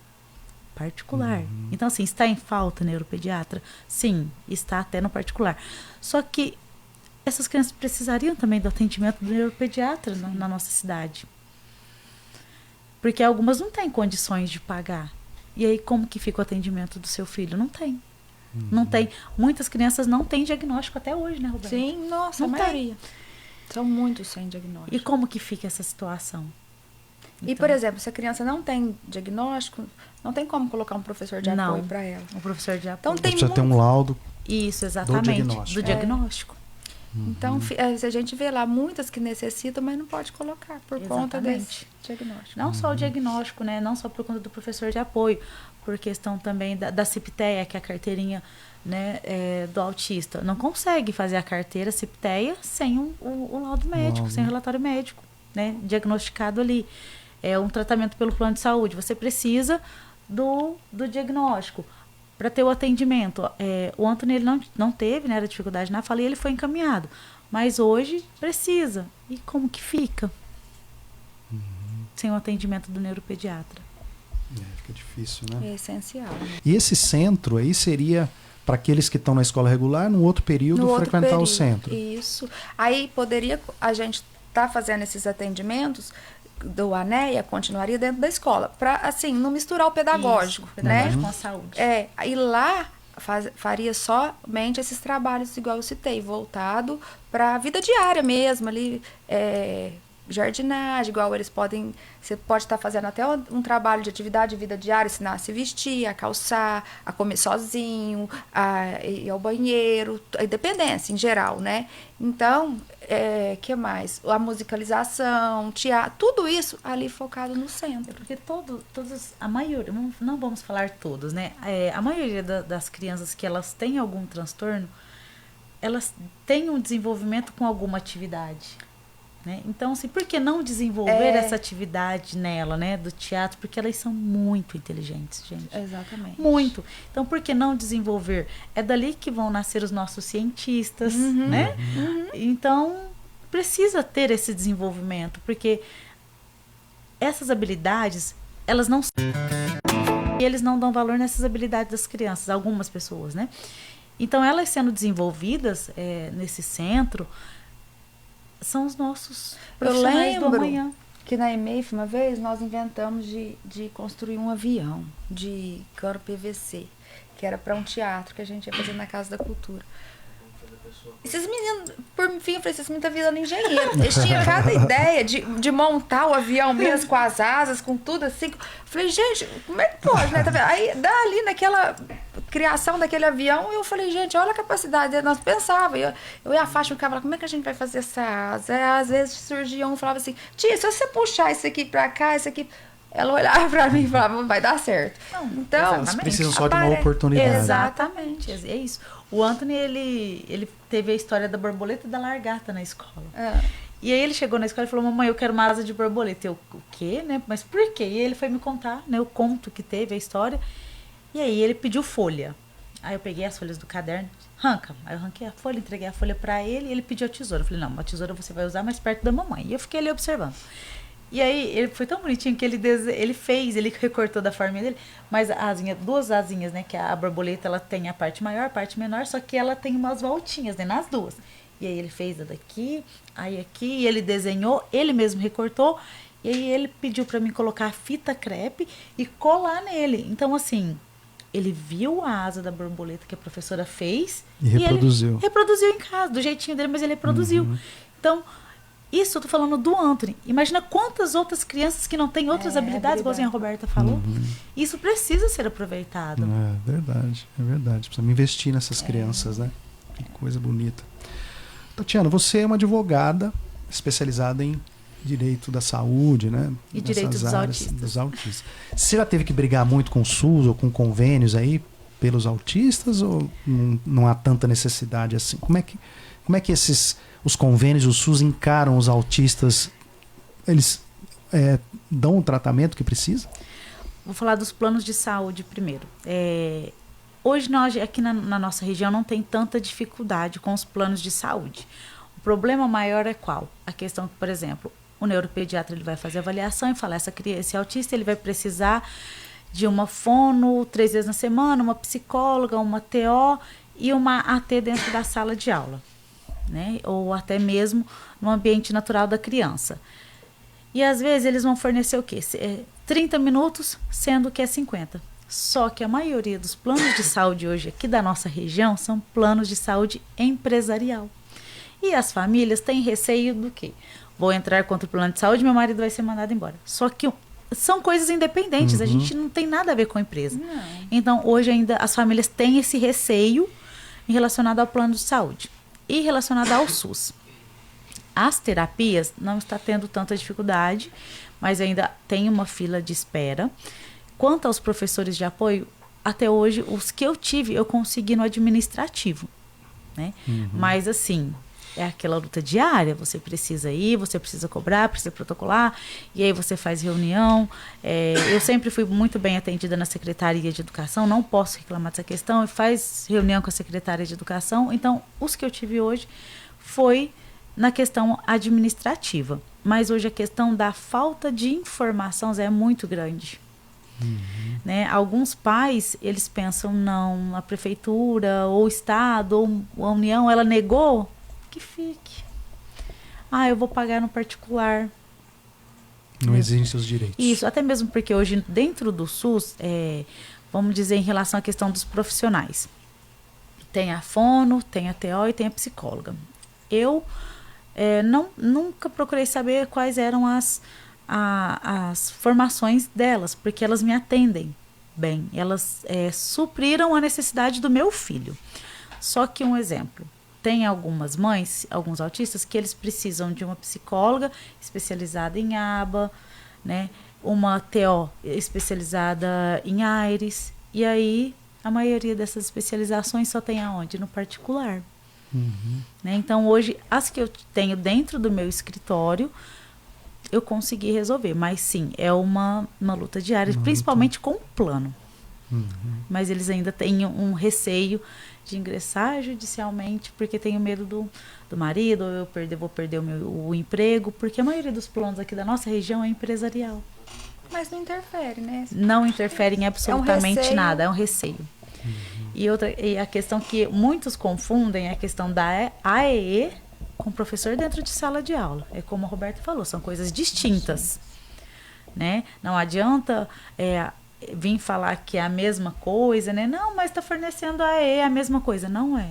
Particular. Então, assim, está em falta neuropediatra? Sim, está até no particular. Só que essas crianças precisariam também do atendimento do neuropediatra na nossa cidade. Porque algumas não têm condições de pagar. E aí, como que fica o atendimento do seu filho? Não tem. Não tem. Muitas crianças não têm diagnóstico até hoje, né, Roberto? Sim, nossa, Não a maioria. São muitos sem diagnóstico. E como que fica essa situação? E, por exemplo, se a criança não tem diagnóstico, não tem como colocar um professor de apoio para ela. Um professor de apoio. Então, tem Precisa ter um laudo. Isso, exatamente. Do diagnóstico. Então, a gente vê lá muitas que necessitam, mas não pode colocar por conta desse diagnóstico. Não só o diagnóstico, né? Não só por conta do professor de apoio, por questão também da CIPTEA, que é a carteirinha, né, do autista. Não consegue fazer a carteira CIPTEA sem o laudo médico, sem o relatório médico, né? Diagnosticado ali. É um tratamento pelo plano de saúde. Você precisa do diagnóstico para ter o atendimento. O Antônio ele não teve, né, a dificuldade na fala e ele foi encaminhado. Mas hoje precisa. E como que fica? Sem o atendimento do neuropediatra. Fica difícil, né? É essencial. Né? E esse centro aí seria para aqueles que estão na escola regular, num outro período, frequentar o centro. Isso. Aí poderia a gente tá fazendo esses atendimentos do ANEA, continuaria dentro da escola, para assim não misturar o pedagógico, né? Com a saúde. E lá faria somente esses trabalhos, igual eu citei, voltado para a vida diária mesmo, ali, jardinagem, igual eles podem, você pode estar fazendo até um trabalho de atividade de vida diária, ensinar a se vestir, a calçar, a comer sozinho, a ir ao banheiro, a independência em geral, né? Então, que mais? A musicalização, teatro, tudo isso ali focado no centro. Porque a maioria, não vamos falar todos, né? A maioria das crianças que elas têm algum transtorno, elas têm um desenvolvimento com alguma atividade. Né? Então, assim, por que não desenvolver essa atividade nela, né, do teatro? Porque elas são muito inteligentes, gente. Exatamente. Muito. Então, por que não desenvolver? É dali que vão nascer os nossos cientistas, né? Então, precisa ter esse desenvolvimento, porque essas habilidades, elas não... E eles não dão valor nessas habilidades das crianças, algumas pessoas, né? Então, elas sendo desenvolvidas nesse centro... são os nossos profissionais do amanhã. Que na EMEIF, uma vez, nós inventamos de construir um avião de cano PVC, que era para um teatro que a gente ia fazer na Casa da Cultura. Esses meninos, por fim, eu falei, esses meninos estão virando engenheiro. Eles tinham cada ideia de montar o avião mesmo, com as asas, com tudo assim. Eu falei, gente, como é que pode, né? Aí, dali, naquela criação daquele avião, eu falei, gente, olha a capacidade dele. Nós pensávamos, eu e a Fátima ficava lá, como é que a gente vai fazer essa asa? Aí, às vezes surgia um e falava assim, tia, se você puxar isso aqui pra cá, isso aqui... Ela olhava pra mim e falava, vai dar certo. Não, então, eles precisam só de uma oportunidade. Exatamente, é isso. O Anthony, ele teve a história da borboleta e da largata na escola. E aí ele chegou na escola e falou, mamãe, eu quero uma asa de borboleta. Eu, o quê, né? Mas por quê? E ele foi me contar, né, o conto que teve, a história. E aí ele pediu folha. Aí eu peguei as folhas do caderno, arranca. Aí eu arranquei a folha, entreguei a folha pra ele e ele pediu a tesoura. Eu falei, não, uma tesoura você vai usar mais perto da mamãe. E eu fiquei ali observando. E aí, ele foi tão bonitinho que ele recortou da forma dele, mas duas asinhas, né, que a borboleta, ela tem a parte maior, a parte menor, só que ela tem umas voltinhas, né, nas duas. E aí ele fez a daqui, aí aqui, e ele desenhou, ele mesmo recortou, e aí ele pediu pra mim colocar fita crepe e colar nele. Então, assim, ele viu a asa da borboleta que a professora fez e reproduziu. Ele reproduziu em casa, do jeitinho dele, mas ele reproduziu. Então... isso eu tô falando do Anthony. Imagina quantas outras crianças que não têm outras habilidades, igualzinho a Roberta falou. Isso precisa ser aproveitado. É verdade. Precisamos investir nessas crianças, né? Que coisa bonita. Tatiana, você é uma advogada especializada em direito da saúde, né? E direito dos autistas. Você já teve que brigar muito com o SUS ou com convênios aí pelos autistas ou não há tanta necessidade assim? Como é que os convênios, o SUS encaram os autistas? Eles dão o tratamento que precisa? Vou falar dos planos de saúde primeiro. Hoje, nós aqui na nossa região não tem tanta dificuldade com os planos de saúde. O problema maior é qual? A questão que, por exemplo, o neuropediatra ele vai fazer avaliação e falar, esse autista ele vai precisar de uma fono 3 vezes na semana, uma psicóloga, uma TO e uma AT dentro da sala de aula. Né? Ou até mesmo no ambiente natural da criança. E às vezes eles vão fornecer o quê? 30 minutos, sendo que é 50. Só que a maioria dos planos de saúde hoje aqui da nossa região são planos de saúde empresarial. E as famílias têm receio do quê? Vou entrar contra o plano de saúde, meu marido vai ser mandado embora. Só que são coisas independentes, a gente não tem nada a ver com a empresa. Não. Então, hoje ainda as famílias têm esse receio relacionado ao plano de saúde e relacionado ao SUS. As terapias não está tendo tanta dificuldade, mas ainda tem uma fila de espera. Quanto aos professores de apoio, até hoje, os que eu tive, eu consegui no administrativo, né? Mas, assim, é aquela luta diária. Você precisa ir, você precisa cobrar, precisa protocolar, e aí você faz reunião. Eu sempre fui muito bem atendida na Secretaria de Educação, não posso reclamar dessa questão, e faz reunião com a Secretaria de Educação. Então, os que eu tive hoje foi na questão administrativa. Mas hoje a questão da falta de informação é muito grande. Né? Alguns pais, eles pensam, não, a prefeitura, ou o Estado, ou a União, ela negou, que fique. Eu vou pagar no particular. Não exigem seus direitos. Isso, até mesmo porque hoje dentro do SUS, vamos dizer, em relação à questão dos profissionais, tem a fono, tem a TO e tem a psicóloga. Eu nunca procurei saber quais eram as formações delas, porque elas me atendem bem, elas supriram a necessidade do meu filho. Só que um exemplo, tem algumas mães, alguns autistas, que eles precisam de uma psicóloga especializada em aba, né, uma TO especializada em AIRES, e aí a maioria dessas especializações só tem aonde? No particular. Né? Então hoje, as que eu tenho dentro do meu escritório, eu consegui resolver, mas sim, é uma luta diária, principalmente com o plano. Mas eles ainda têm um receio de ingressar judicialmente, porque tem o medo do marido, ou vou perder o emprego, porque a maioria dos planos aqui da nossa região é empresarial. Mas não interfere, né? Não interfere em absolutamente receio. nada, é um receio. E a questão que muitos confundem é a questão da AEE com professor dentro de sala de aula. É como a Roberta falou, são coisas distintas. Né? Não adianta vir falar que é a mesma coisa, né? Não, mas está fornecendo a AE a mesma coisa. Não é.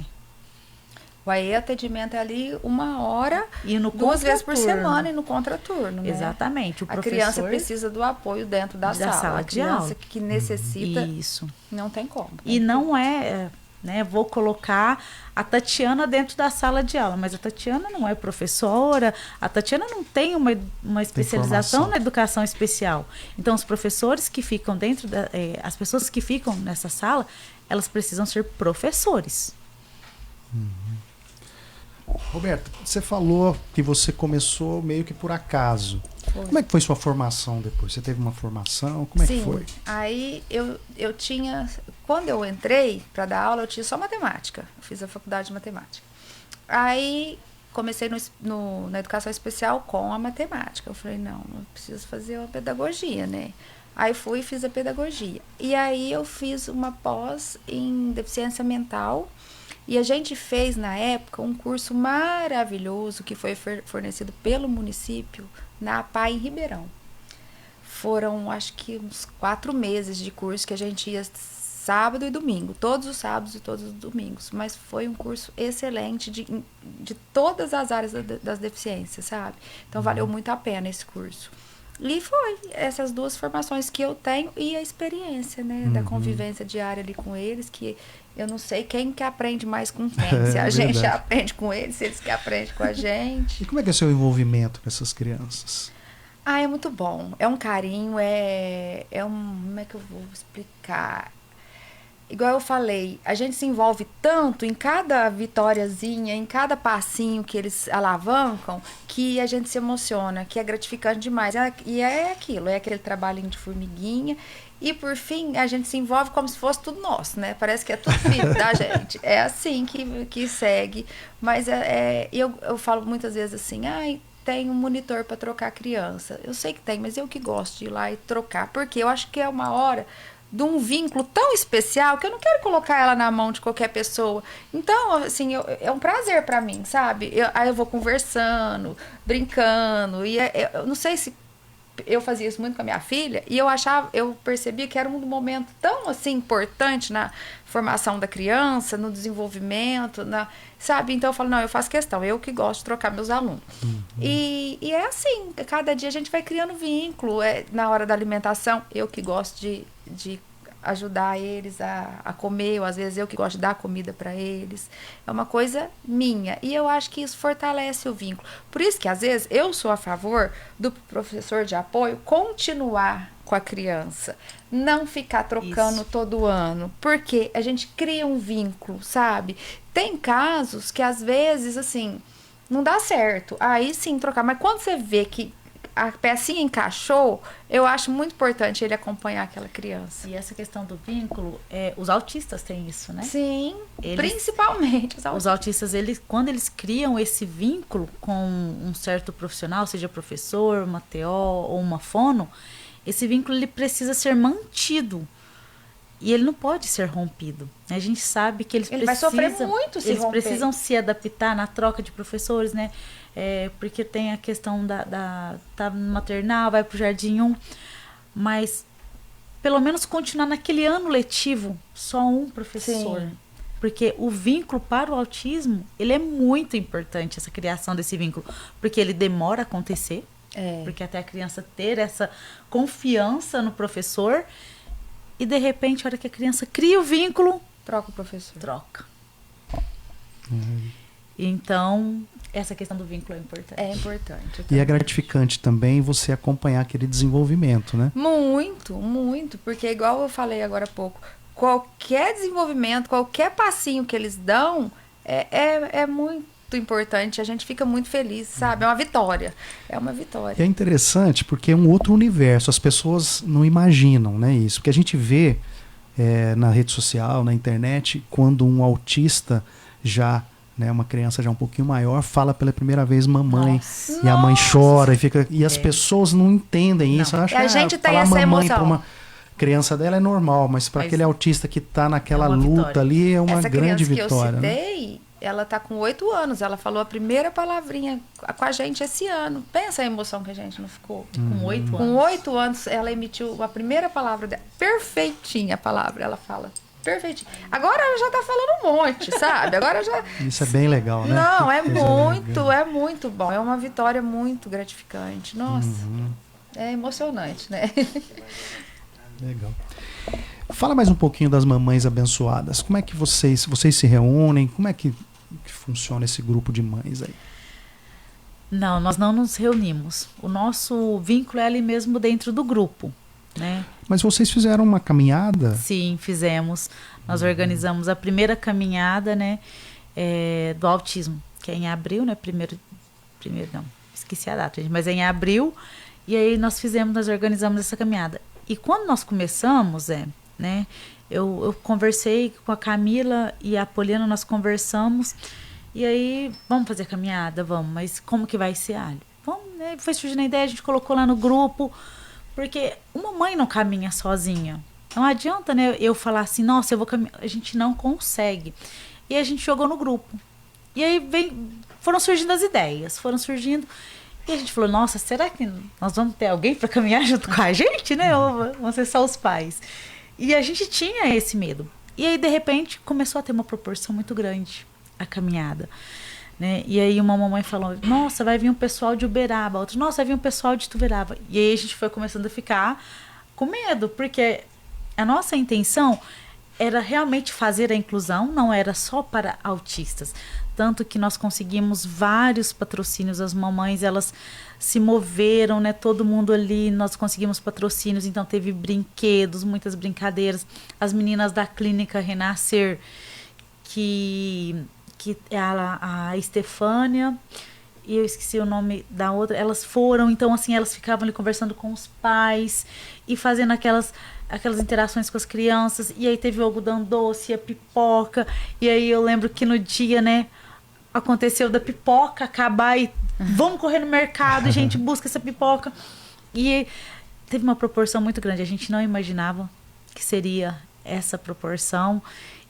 O AE atendimento é ali 1 hora, e no 2 vezes por semana e no contraturno. Né? Exatamente. O professor, a criança precisa do apoio dentro da sala. A criança que necessita, isso. Não tem como. E não né, vou colocar a Tatiana dentro da sala de aula, mas a Tatiana não é professora, a Tatiana não tem uma especialização na educação especial. Então, os professores que ficam dentro, as pessoas que ficam nessa sala, elas precisam ser professores. Roberta, você falou que você começou meio que por acaso. Foi. Como é que foi sua formação depois? Você teve uma formação? Como é que foi? Aí eu tinha... Quando eu entrei para dar aula, eu tinha só matemática. Eu fiz a faculdade de matemática. Aí comecei na educação especial com a matemática. Eu falei, não, eu preciso fazer uma pedagogia, né? Aí fui e fiz a pedagogia. E aí eu fiz uma pós em deficiência mental. E a gente fez, na época, um curso maravilhoso que foi fornecido pelo município na APAE em Ribeirão. Foram, acho que, uns 4 meses de curso que a gente ia sábado e domingo, todos os sábados e todos os domingos. Mas foi um curso excelente de todas as áreas das deficiências, sabe? Então, valeu muito a pena esse curso. E foi essas 2 formações que eu tenho e a experiência, né? Da convivência diária ali com eles, que eu não sei quem que aprende mais com quem. Se a gente aprende com eles, se eles que aprendem com a gente. E como é que é o seu envolvimento com essas crianças? É muito bom. É um carinho, como é que eu vou explicar? Igual eu falei, a gente se envolve tanto em cada vitóriazinha, em cada passinho que eles alavancam, que a gente se emociona, que é gratificante demais. E é aquilo, é aquele trabalhinho de formiguinha. E, por fim, a gente se envolve como se fosse tudo nosso, né? Parece que é tudo filho da gente. É assim que segue. Mas eu falo muitas vezes assim, tem um monitor para trocar a criança. Eu sei que tem, mas eu que gosto de ir lá e trocar. Porque eu acho que é uma hora de um vínculo tão especial que eu não quero colocar ela na mão de qualquer pessoa. Então, assim, é um prazer para mim, sabe? Aí eu vou conversando, brincando. E eu não sei se eu fazia isso muito com a minha filha e eu percebia que era um momento tão assim importante na formação da criança, no desenvolvimento, sabe? Então eu falo, não, eu faço questão, eu que gosto de trocar meus alunos. E é assim, cada dia a gente vai criando vínculo, na hora da alimentação, eu que gosto de ajudar eles a comer, ou às vezes eu que gosto de dar comida para eles. É uma coisa minha. E eu acho que isso fortalece o vínculo. Por isso que, às vezes, eu sou a favor do professor de apoio continuar com a criança. Não ficar trocando todo ano. Porque a gente cria um vínculo, sabe? Tem casos que, às vezes, assim, não dá certo. Aí sim trocar. Mas quando você vê que a pecinha encaixou, eu acho muito importante ele acompanhar aquela criança. E essa questão do vínculo, os autistas têm isso, né? Sim, principalmente os autistas. Quando eles criam esse vínculo com um certo profissional, seja professor, uma TO ou uma fono, esse vínculo ele precisa ser mantido. E ele não pode ser rompido. A gente sabe que ele vai sofrer muito se eles romper. Precisam se adaptar na troca de professores, né? Porque tem a questão tá no maternal, vai pro jardim 1, mas pelo menos continuar naquele ano letivo só um professor. Sim. Porque o vínculo para o autismo, ele é muito importante, essa criação desse vínculo, porque ele demora a acontecer, porque até a criança ter essa confiança no professor, e de repente, a hora que a criança cria o vínculo, troca o professor. Troca. Então, essa questão do vínculo é importante. É importante. E é gratificante também você acompanhar aquele desenvolvimento, né? Muito, muito. Porque igual eu falei agora há pouco, qualquer desenvolvimento, qualquer passinho que eles dão, é muito importante. A gente fica muito feliz, sabe? É uma vitória. É uma vitória. E é interessante porque é um outro universo. As pessoas não imaginam, né, isso. Porque a gente vê na rede social, na internet, quando um autista já... né, uma criança já um pouquinho maior fala pela primeira vez mamãe. Nossa. E a mãe chora e as pessoas não entendem isso. Acho a gente tem essa mamãe emoção. Para uma criança dela é normal, mas para aquele autista que está naquela luta vitória. Ali é uma grande vitória. Essa criança que eu citei, ela está com 8 anos. Ela falou a primeira palavrinha com a gente esse ano. Pensa a emoção que a gente não ficou. Com 8 anos. Com 8 anos, ela emitiu a primeira palavra dela. Perfeitinha a palavra, ela fala. Perfeitinho. Agora ela já tá falando um monte, sabe? Agora já... Isso é bem legal, né? Não, é muito bom. É uma vitória muito gratificante. Nossa, é emocionante, né? Legal. Fala mais um pouquinho das mamães abençoadas. Como é que vocês se reúnem? Como é que funciona esse grupo de mães aí? Não, nós não nos reunimos. O nosso vínculo é ali mesmo dentro do grupo, né? Mas vocês fizeram uma caminhada? Sim, fizemos. Nós organizamos a primeira caminhada, né, do autismo, que é em abril, né? Primeiro não, esqueci a data, gente, mas é em abril. E aí nós organizamos essa caminhada. E quando nós começamos, né, eu conversei com a Camila e a Poliana, nós conversamos. E aí, vamos fazer a caminhada? Vamos, mas como que vai ser? Vamos, né? Foi surgindo a ideia, a gente colocou lá no grupo. Porque uma mãe não caminha sozinha. Não adianta, né, eu falar assim, nossa, eu vou caminhar. A gente não consegue. E a gente jogou no grupo. E aí foram surgindo as ideias. E a gente falou, nossa, será que nós vamos ter alguém para caminhar junto com a gente, né? Ou vão ser só os pais? E a gente tinha esse medo. E aí, de repente, começou a ter uma proporção muito grande a caminhada. Né? E aí uma mamãe falou, nossa, vai vir um pessoal de Uberaba, outro, nossa, vai vir um pessoal de Ituverava. E aí a gente foi começando a ficar com medo, porque a nossa intenção era realmente fazer a inclusão, não era só para autistas. Tanto que nós conseguimos vários patrocínios, as mamães, elas se moveram, né? Todo mundo ali, nós conseguimos patrocínios, então teve brinquedos, muitas brincadeiras. As meninas da clínica Renascer, que é a Estefânia e eu esqueci o nome da outra, elas foram, então assim, elas ficavam ali conversando com os pais e fazendo aquelas interações com as crianças, e aí teve o algodão doce, a pipoca, e aí eu lembro que no dia, né, aconteceu da pipoca acabar e vamos correr no mercado, a gente busca essa pipoca, e teve uma proporção muito grande, a gente não imaginava que seria essa proporção.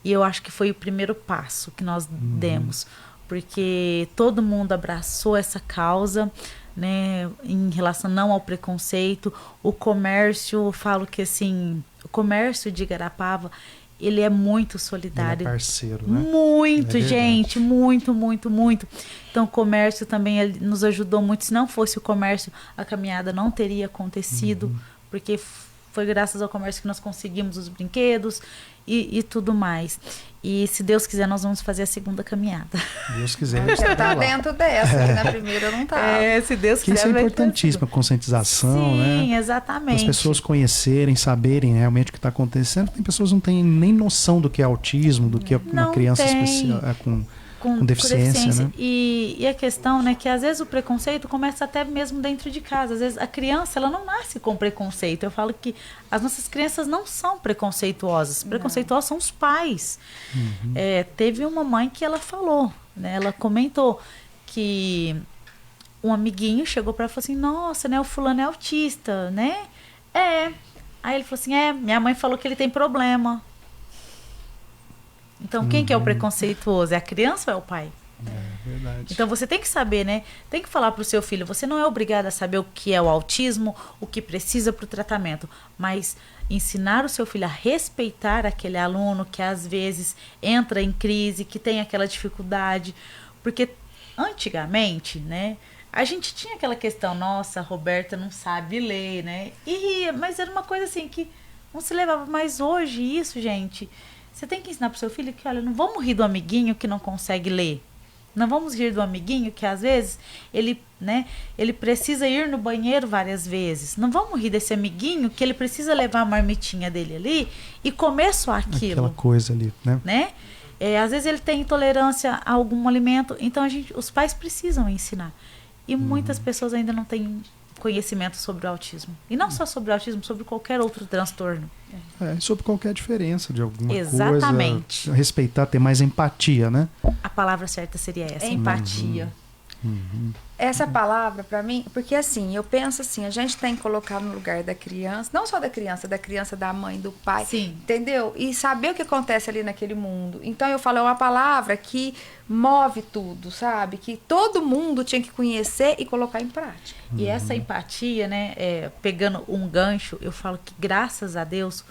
E eu acho que foi o primeiro passo que nós demos, porque todo mundo abraçou essa causa, né, em relação não ao preconceito. O comércio, eu falo que assim, o comércio de Igarapava, ele é muito solidário. Ele é parceiro, né? Muito, É gente, muito, muito, muito. Então, o comércio também ele nos ajudou muito. Se não fosse o comércio, a caminhada não teria acontecido, porque foi graças ao comércio que nós conseguimos os brinquedos e tudo mais. E se Deus quiser, nós vamos fazer a segunda caminhada. Deus quiser, eu Você estarei tá lá. dentro dessa, que na primeira eu não tava. Se Deus Que quiser. isso é vai ter importantíssimo, a conscientização, né? Sim, Para exatamente. as pessoas conhecerem, saberem realmente o que está acontecendo. Tem pessoas que não têm nem noção do que é autismo, do que é uma Não criança tem. especial, com deficiência, né? E a questão, né, que às vezes o preconceito começa até mesmo dentro de casa. Às vezes a criança, ela não nasce com preconceito. Eu falo que as nossas crianças não são preconceituosas. Preconceituosos são os pais. Teve uma mãe que ela falou, né? Ela comentou que um amiguinho chegou para ela e falou assim: nossa, né, o fulano é autista, né? Aí ele falou assim: minha mãe falou que ele tem problema. Então, quem que é o preconceituoso? É a criança ou é o pai? É verdade. Então, você tem que saber, né? Tem que falar para o seu filho. Você não é obrigado a saber o que é o autismo, o que precisa para o tratamento. Mas ensinar o seu filho a respeitar aquele aluno que, às vezes, entra em crise, que tem aquela dificuldade. Porque, antigamente, né? A gente tinha aquela questão, nossa, a Roberta não sabe ler, né? E ria, mas era uma coisa assim que não se levava. Mas hoje, isso, gente... Você tem que ensinar para o seu filho que, olha, não vamos rir do amiguinho que não consegue ler. Não vamos rir do amiguinho que, às vezes, ele precisa ir no banheiro várias vezes. Não vamos rir desse amiguinho que ele precisa levar a marmitinha dele ali e comer só aquilo. Aquela coisa ali, né? Às vezes ele tem intolerância a algum alimento. Então, os pais precisam ensinar. E muitas pessoas ainda não têm conhecimento sobre o autismo. E não só sobre o autismo, sobre qualquer outro transtorno. Sobre qualquer diferença de alguma Exatamente. coisa. Respeitar, ter mais empatia, né? A palavra certa seria essa, empatia. Essa palavra, pra mim, porque assim, eu penso assim, a gente tem que colocar no lugar da criança, não só da criança, da mãe, do pai, Sim. entendeu? E saber o que acontece ali naquele mundo. Então, eu falo, é uma palavra que move tudo, sabe? Que todo mundo tinha que conhecer e colocar em prática. E essa empatia, né, pegando um gancho, eu falo que, graças a Deus,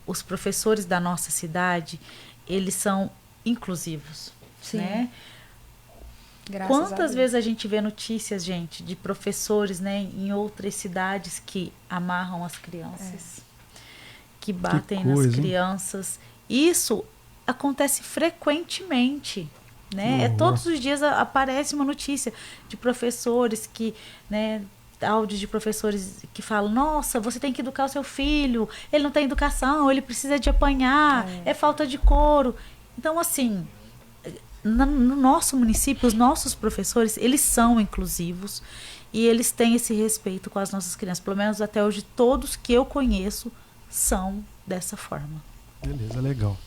os professores da nossa cidade, eles são inclusivos, Sim. né? Graças a Quantas Deus. vezes a gente vê notícias, gente, de professores, né, em outras cidades que amarram as crianças, que batem nas coisa, hein? crianças. Isso acontece frequentemente, né? Horror. Todos os dias aparece uma notícia de professores que, né, áudios de professores que falam: nossa, você tem que educar o seu filho, ele não tem educação, ele precisa de apanhar, é falta de couro. Então, assim, no nosso município, os nossos professores, eles são inclusivos e eles têm esse respeito com as nossas crianças. Pelo menos até hoje, todos que eu conheço são dessa forma. Beleza, legal.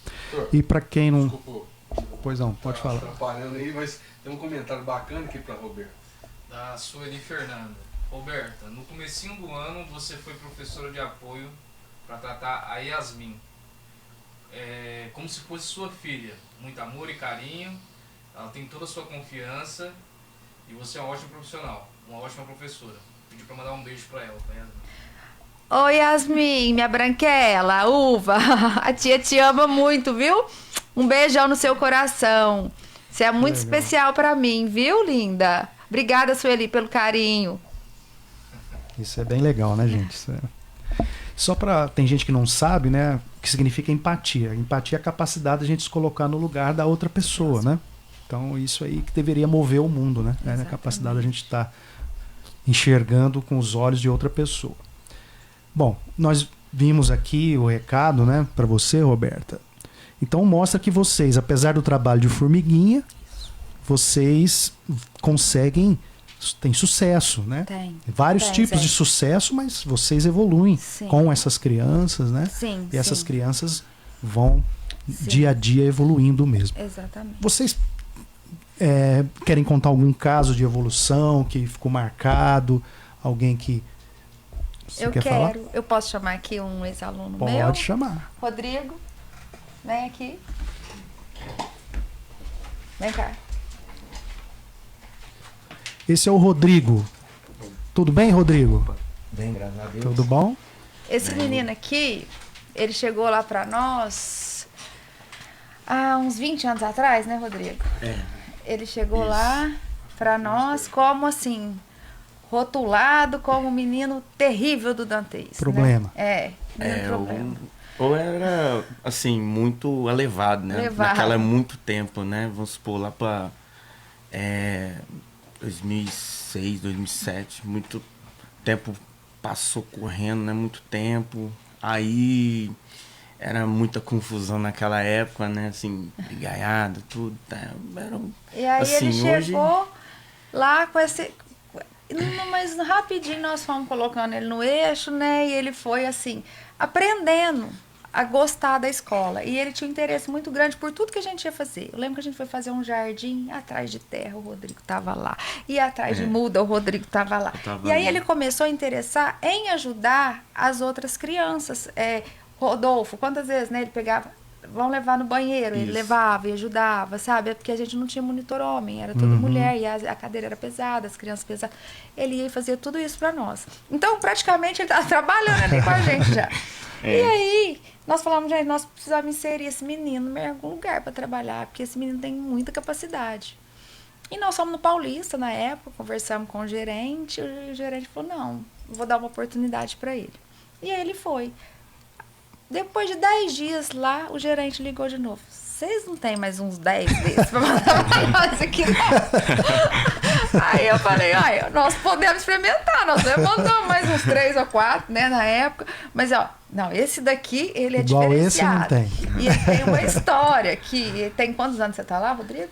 E para quem não... Desculpa, Pois não, pode falar. atrapalhando aí, mas tem um comentário bacana aqui para Roberto. Da Sueli Fernanda. Roberta, no comecinho do ano você foi professora de apoio para tratar a Yasmin. Como se fosse sua filha. Muito amor e carinho. Ela tem toda a sua confiança. E você é um ótimo profissional. Uma ótima professora. Pedi para mandar um beijo para ela, tá, Yasmin? Oi, Yasmin, minha branquela, uva. A tia te ama muito, viu? Um beijão no seu coração. Você é muito Legal. especial pra mim, viu, linda? Obrigada, Sueli, pelo carinho. Isso é bem legal, né, gente? Só para tem gente que não sabe, né, o que significa empatia. Empatia é a capacidade de a gente se colocar no lugar da outra pessoa, né? Então, isso aí que deveria mover o mundo, né? É a capacidade de a gente estar enxergando com os olhos de outra pessoa. Bom, nós vimos aqui o recado, né, para você, Roberta. Então mostra que vocês, apesar do trabalho de formiguinha, vocês conseguem, tem sucesso, né? Tem. Vários Tem, tipos sim. de sucesso, mas vocês evoluem Sim. com essas crianças, né? Sim, E essas sim. crianças vão Sim. dia a dia evoluindo mesmo. Exatamente. Vocês querem contar algum caso de evolução que ficou marcado? Alguém que você Eu quer quero. falar? Eu posso chamar aqui um ex-aluno Pode meu? chamar. Rodrigo, vem aqui. Vem cá. Esse é o Rodrigo. Tudo bem, Rodrigo? Bem, graças a Deus. Tudo bom? Esse menino aqui, ele chegou lá pra nós há uns 20 anos atrás, né, Rodrigo? É. Ele chegou Isso. lá pra nós como assim, rotulado como o menino terrível do Dantês. Problema. Né? Menino problema. Ou era, assim, muito elevado, né? Elevado. Naquela muito tempo, né? Vamos supor, lá pra 2006, 2007, muito tempo passou correndo, né? Muito tempo. Aí era muita confusão naquela época, né? Assim, brigaiada, tudo. Era, E aí assim, ele chegou lá com esse... Mas rapidinho nós fomos colocando ele no eixo, né? E ele foi, assim, aprendendo a gostar da escola. E ele tinha um interesse muito grande por tudo que a gente ia fazer. Eu lembro que a gente foi fazer um jardim atrás de terra, o Rodrigo estava lá. E atrás de muda, o Rodrigo estava lá. E aí ele começou a interessar em ajudar as outras crianças. Rodolfo, quantas vezes, né? Ele pegava... Vão levar no banheiro, ele Isso. levava e ajudava, sabe? É porque a gente não tinha monitor homem, era tudo mulher e a cadeira era pesada, as crianças pesadas. Ele ia e fazia tudo isso pra nós. Então, praticamente, ele estava trabalhando ali com a gente já. E aí, nós falamos, gente, nós precisávamos inserir esse menino em algum lugar para trabalhar, porque esse menino tem muita capacidade. E nós fomos no Paulista na época, conversamos com o gerente, e o gerente falou, não, vou dar uma oportunidade para ele. E aí ele foi. Depois de 10 dias lá, o gerente ligou de novo. Vocês não tem mais uns 10 desses pra mandar pra nós aqui, não? Aí eu falei, nós podemos experimentar. Nós levantamos mais uns 3 ou 4, né, na época. Mas, ó, não, esse daqui, ele é Igual diferenciado. esse não tem. E ele tem uma história que... Tem quantos anos você tá lá, Rodrigo?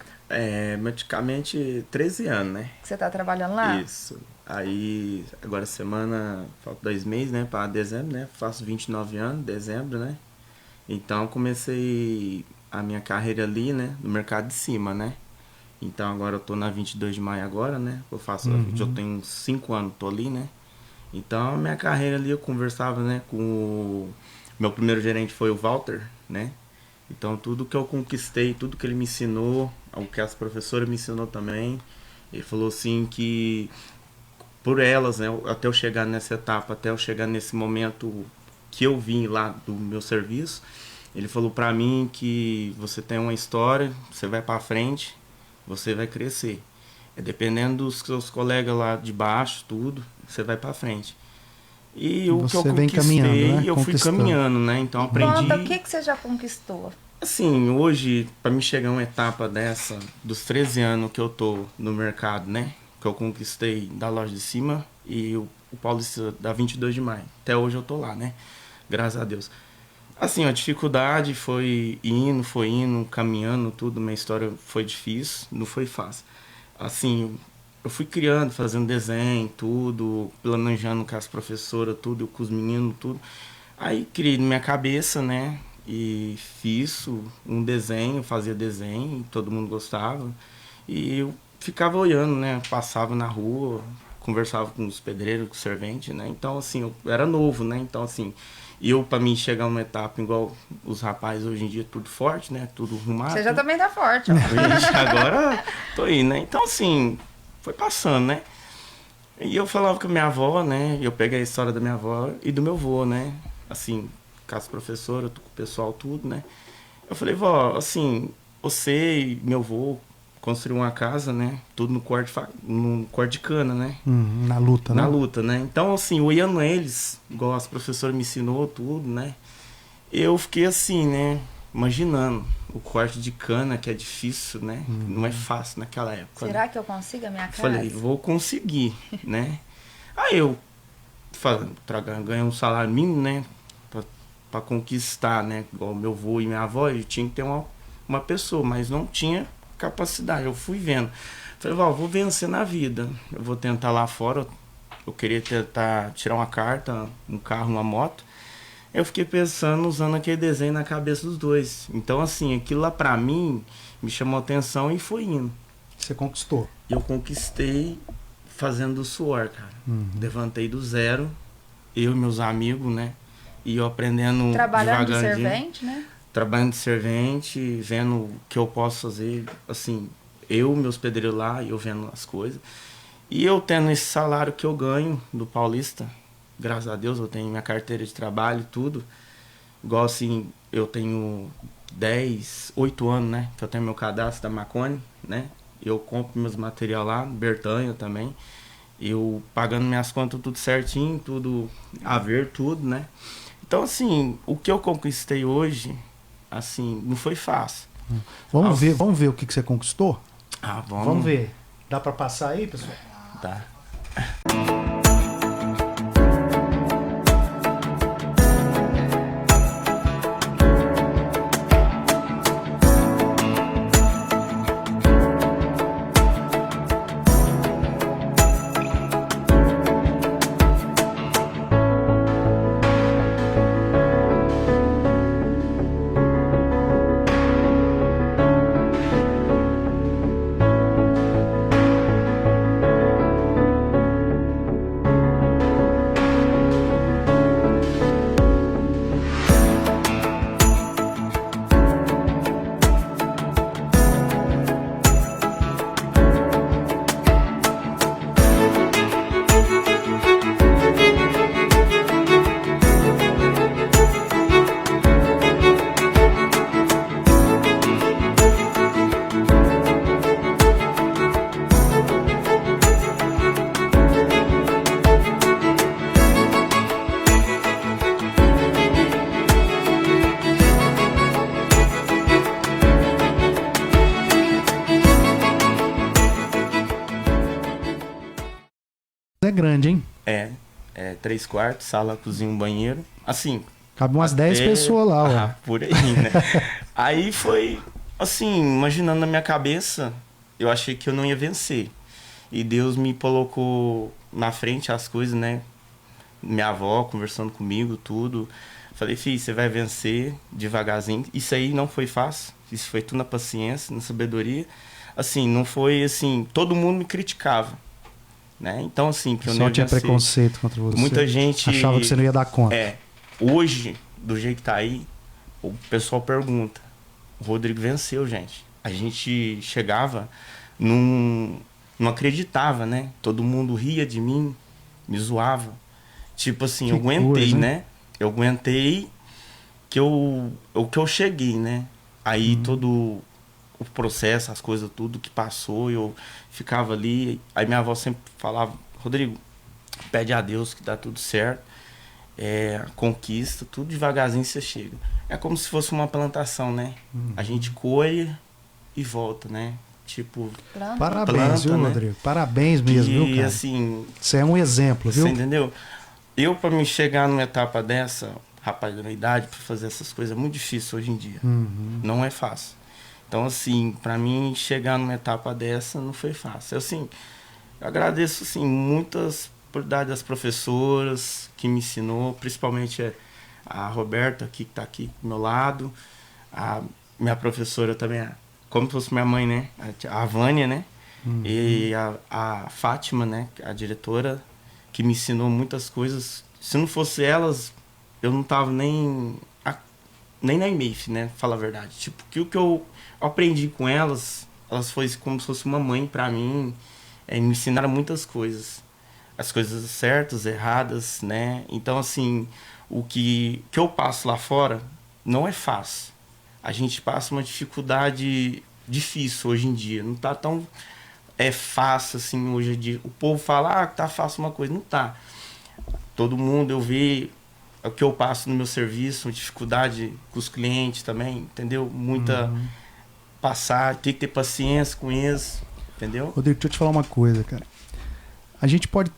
praticamente 13 anos, né? Que você tá trabalhando lá? Isso. Aí, agora semana, falta 2 meses, né, para dezembro, né, faço 29 anos, dezembro, né, então comecei a minha carreira ali, né, no mercado de cima, né, então agora eu tô na 22 de maio agora, né, eu tenho uns 5 anos, tô ali, né, então a minha carreira ali eu conversava, né, com o meu primeiro gerente foi o Walter, né, então tudo que eu conquistei, tudo que ele me ensinou, o que as professoras me ensinou também, ele falou assim que por elas, né, até eu chegar nessa etapa, até eu chegar nesse momento que eu vim lá do meu serviço, ele falou pra mim que você tem uma história, você vai pra frente, você vai crescer. Dependendo dos seus colegas lá de baixo, tudo, você vai pra frente. E o que eu vem caminhando, conquistei, né? eu fui caminhando, né, então aprendi... Conta, o que você já conquistou? Assim, hoje, pra mim chegar a uma etapa dessa, dos 13 anos que eu tô no mercado, né, que eu conquistei da loja de cima e o Paulista da 22 de maio. Até hoje eu tô lá, né? Graças a Deus. Assim, a dificuldade foi indo, caminhando, tudo. Minha história foi difícil, não foi fácil. Assim, eu fui criando, fazendo desenho, tudo, planejando com as professoras, tudo, com os meninos, tudo. Aí criei na minha cabeça, né? E fiz um desenho, fazia desenho, todo mundo gostava. E eu ficava olhando, né? Passava na rua, conversava com os pedreiros, com os serventes, né? Então, assim, eu era novo, né? Então, assim, pra mim chegar numa etapa igual os rapazes hoje em dia, tudo forte, né? Tudo arrumado. Você já também tá forte, ó. Ixi, agora tô aí, né? Então, assim, foi passando, né? E eu falava com a minha avó, né? Eu peguei a história da minha avó e do meu avô, né? Assim, com as professoras, com o pessoal, tudo, né? Eu falei, vó, assim, você e meu avô construiu uma casa, né? Tudo no corte de cana, né? Na luta, né? Na luta, né? Então, assim, olhando eles, igual as professoras me ensinou tudo, né? Eu fiquei assim, né? Imaginando o corte de cana, que é difícil, né? Não é fácil naquela época. Será né? que eu consigo a minha casa? Falei, vou conseguir, né? Aí eu ganhei um salário mínimo, né? Pra conquistar, né? Igual meu avô e minha avó, eu tinha que ter uma pessoa, mas não tinha capacidade. Eu fui vendo. Falei, vou vencer na vida. Eu vou tentar lá fora. Eu queria tentar tirar uma carta, um carro, uma moto. Eu fiquei pensando, usando aquele desenho na cabeça dos dois. Então, assim, aquilo lá pra mim me chamou a atenção e foi indo. Você conquistou. Eu conquistei fazendo do suor, cara. Levantei do zero, eu e meus amigos, né? E eu aprendendo Trabalhando de devagarzinho. servente, né? Trabalhando de servente, vendo o que eu posso fazer, assim, meus pedreiros lá, eu vendo as coisas. E eu tendo esse salário que eu ganho do Paulista, graças a Deus eu tenho minha carteira de trabalho e tudo. Igual assim, eu tenho 8 anos, né? Que eu tenho meu cadastro da Marconi, né? Eu compro meus material lá, Bertanha também. Eu pagando minhas contas tudo certinho, tudo a ver, tudo, né? Então, assim, o que eu conquistei hoje, assim, não foi fácil. Vamos ver o que você conquistou? Vamos ver. Dá pra passar aí, pessoal? Tá. É grande, hein? É 3 quartos, sala, cozinha, banheiro. Assim... Cabe umas 10 pessoas lá, ó. Por aí, né? Aí foi, assim, imaginando na minha cabeça, eu achei que eu não ia vencer. E Deus me colocou na frente as coisas, né? Minha avó conversando comigo, tudo. Falei, filho, você vai vencer devagarzinho. Isso aí não foi fácil. Isso foi tudo na paciência, na sabedoria. Assim, não foi assim... Todo mundo me criticava, né? Então, assim, que eu não ia tinha vencer. preconceito contra você. Muita gente... achava que você não ia dar conta. Hoje, do jeito que tá aí, o pessoal pergunta. O Rodrigo venceu, gente. A gente chegava, não acreditava, né? Todo mundo ria de mim, me zoava. Tipo assim, Que eu aguentei, coisa, né? Eu aguentei que eu cheguei, né? Aí todo o processo, as coisas, tudo que passou, eu ficava ali. Aí minha avó sempre falava, Rodrigo, pede a Deus que dá tudo certo. Conquista, tudo devagarzinho você chega. É como se fosse uma plantação, né? A gente colhe e volta, né? Tipo... Parabéns, viu, né? Rodrigo? Parabéns mesmo, viu, cara? Assim... Você é um exemplo, viu? Você entendeu? Eu, pra me chegar numa etapa dessa, rapaz, da minha idade, pra fazer essas coisas, é muito difícil hoje em dia. Não é fácil. Então, assim, pra mim chegar numa etapa dessa, não foi fácil. Assim, eu agradeço, assim, muitas oportunidades das professoras que me ensinou, principalmente a Roberta, que tá aqui do meu lado, a minha professora também, como se fosse minha mãe, né? A Vânia, né? E a Fátima, né? A diretora, que me ensinou muitas coisas. Se não fosse elas, eu não tava nem na IMEF, né? Fala a verdade. Tipo, que o que eu aprendi com elas foi como se fosse uma mãe pra mim. Me ensinaram muitas coisas. As coisas certas, erradas, né? Então, assim, o que eu passo lá fora não é fácil. A gente passa uma dificuldade difícil hoje em dia. Não tá tão fácil, assim, hoje em dia. O povo fala, tá fácil uma coisa. Não tá. Todo mundo, eu vejo o que eu passo no meu serviço, uma dificuldade com os clientes também, entendeu? Muita passar, tem que ter paciência com eles, entendeu? Rodrigo, deixa eu te falar uma coisa, cara. A gente pode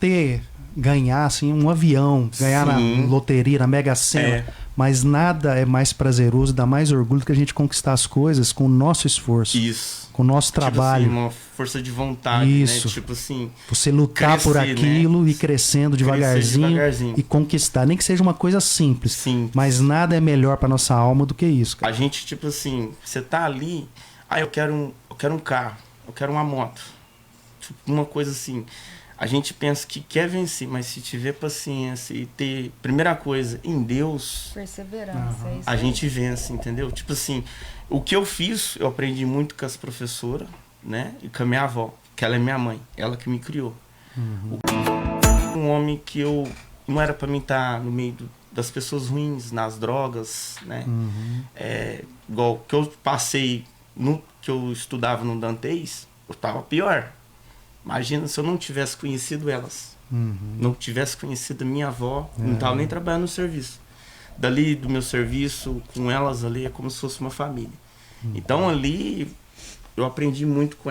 ganhar assim, um avião, ganhar na loteria, na Mega Sena, mas nada é mais prazeroso, dá mais orgulho do que a gente conquistar as coisas com o nosso esforço. Isso. Com o nosso trabalho. Tipo assim, uma força de vontade, isso. né? Tipo assim... Você lutar por aquilo, né? E crescendo devagarzinho e conquistar. Nem que seja uma coisa simples. Sim. Mas nada é melhor pra nossa alma do que isso, cara. A gente, tipo assim, você tá ali... eu quero um carro, eu quero uma moto. Tipo, uma coisa assim... A gente pensa que quer vencer, mas se tiver paciência e ter, primeira coisa, em Deus... Perseverança, é isso a aí. gente vence, entendeu? Tipo assim, o que eu fiz, eu aprendi muito com as professoras, né? E com a minha avó, que ela é minha mãe, ela que me criou. Um homem que eu não era para mim estar no meio das pessoas ruins, nas drogas, né? Igual que eu passei que eu estudava no Dantes, eu tava pior. Imagina se eu não tivesse conhecido elas, não tivesse conhecido a minha avó, não tava nem trabalhando no serviço. Dali do meu serviço, com elas ali, é como se fosse uma família. Então ali eu aprendi muito com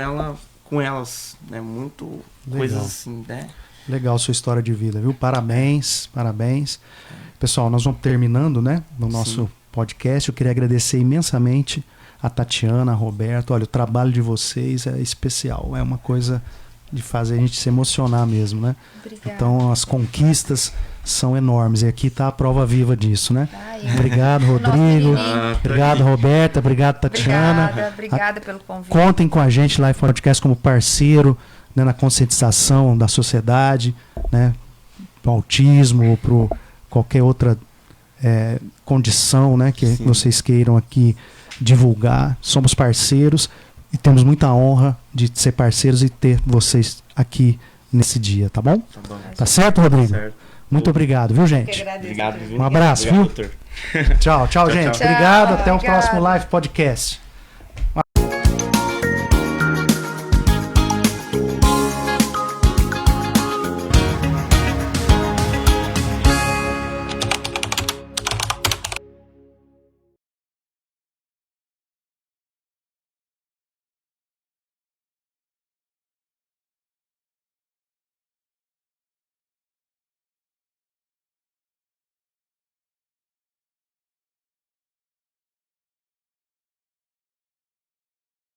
elas, né? Muito Legal. coisas assim, né? Legal sua história de vida, viu? Parabéns, parabéns. Pessoal, nós vamos terminando, né? No nosso podcast. Eu queria agradecer imensamente a Tatiana, a Roberto. Olha, o trabalho de vocês é especial. É uma coisa de fazer a gente se emocionar mesmo, né? Obrigada. Então, as conquistas são enormes. E aqui está a prova viva disso, né? Obrigado, Rodrigo. Obrigado, Roberta. Obrigado, Tatiana. Obrigada pelo convite. Contem com a gente, Life Podcast, como parceiro, né, na conscientização da sociedade, né? Pro autismo ou para qualquer outra condição, né, que vocês queiram aqui divulgar. Somos parceiros e temos muita honra de ser parceiros e ter vocês aqui nesse dia, tá bom? Tá bom. Tá certo, Rodrigo? Certo. Muito obrigado, viu, gente? Obrigado, viu? Um abraço, Obrigado, viu? doutor. Tchau, Tchau, gente. tchau. Obrigado. Até o Obrigado. próximo Live Podcast.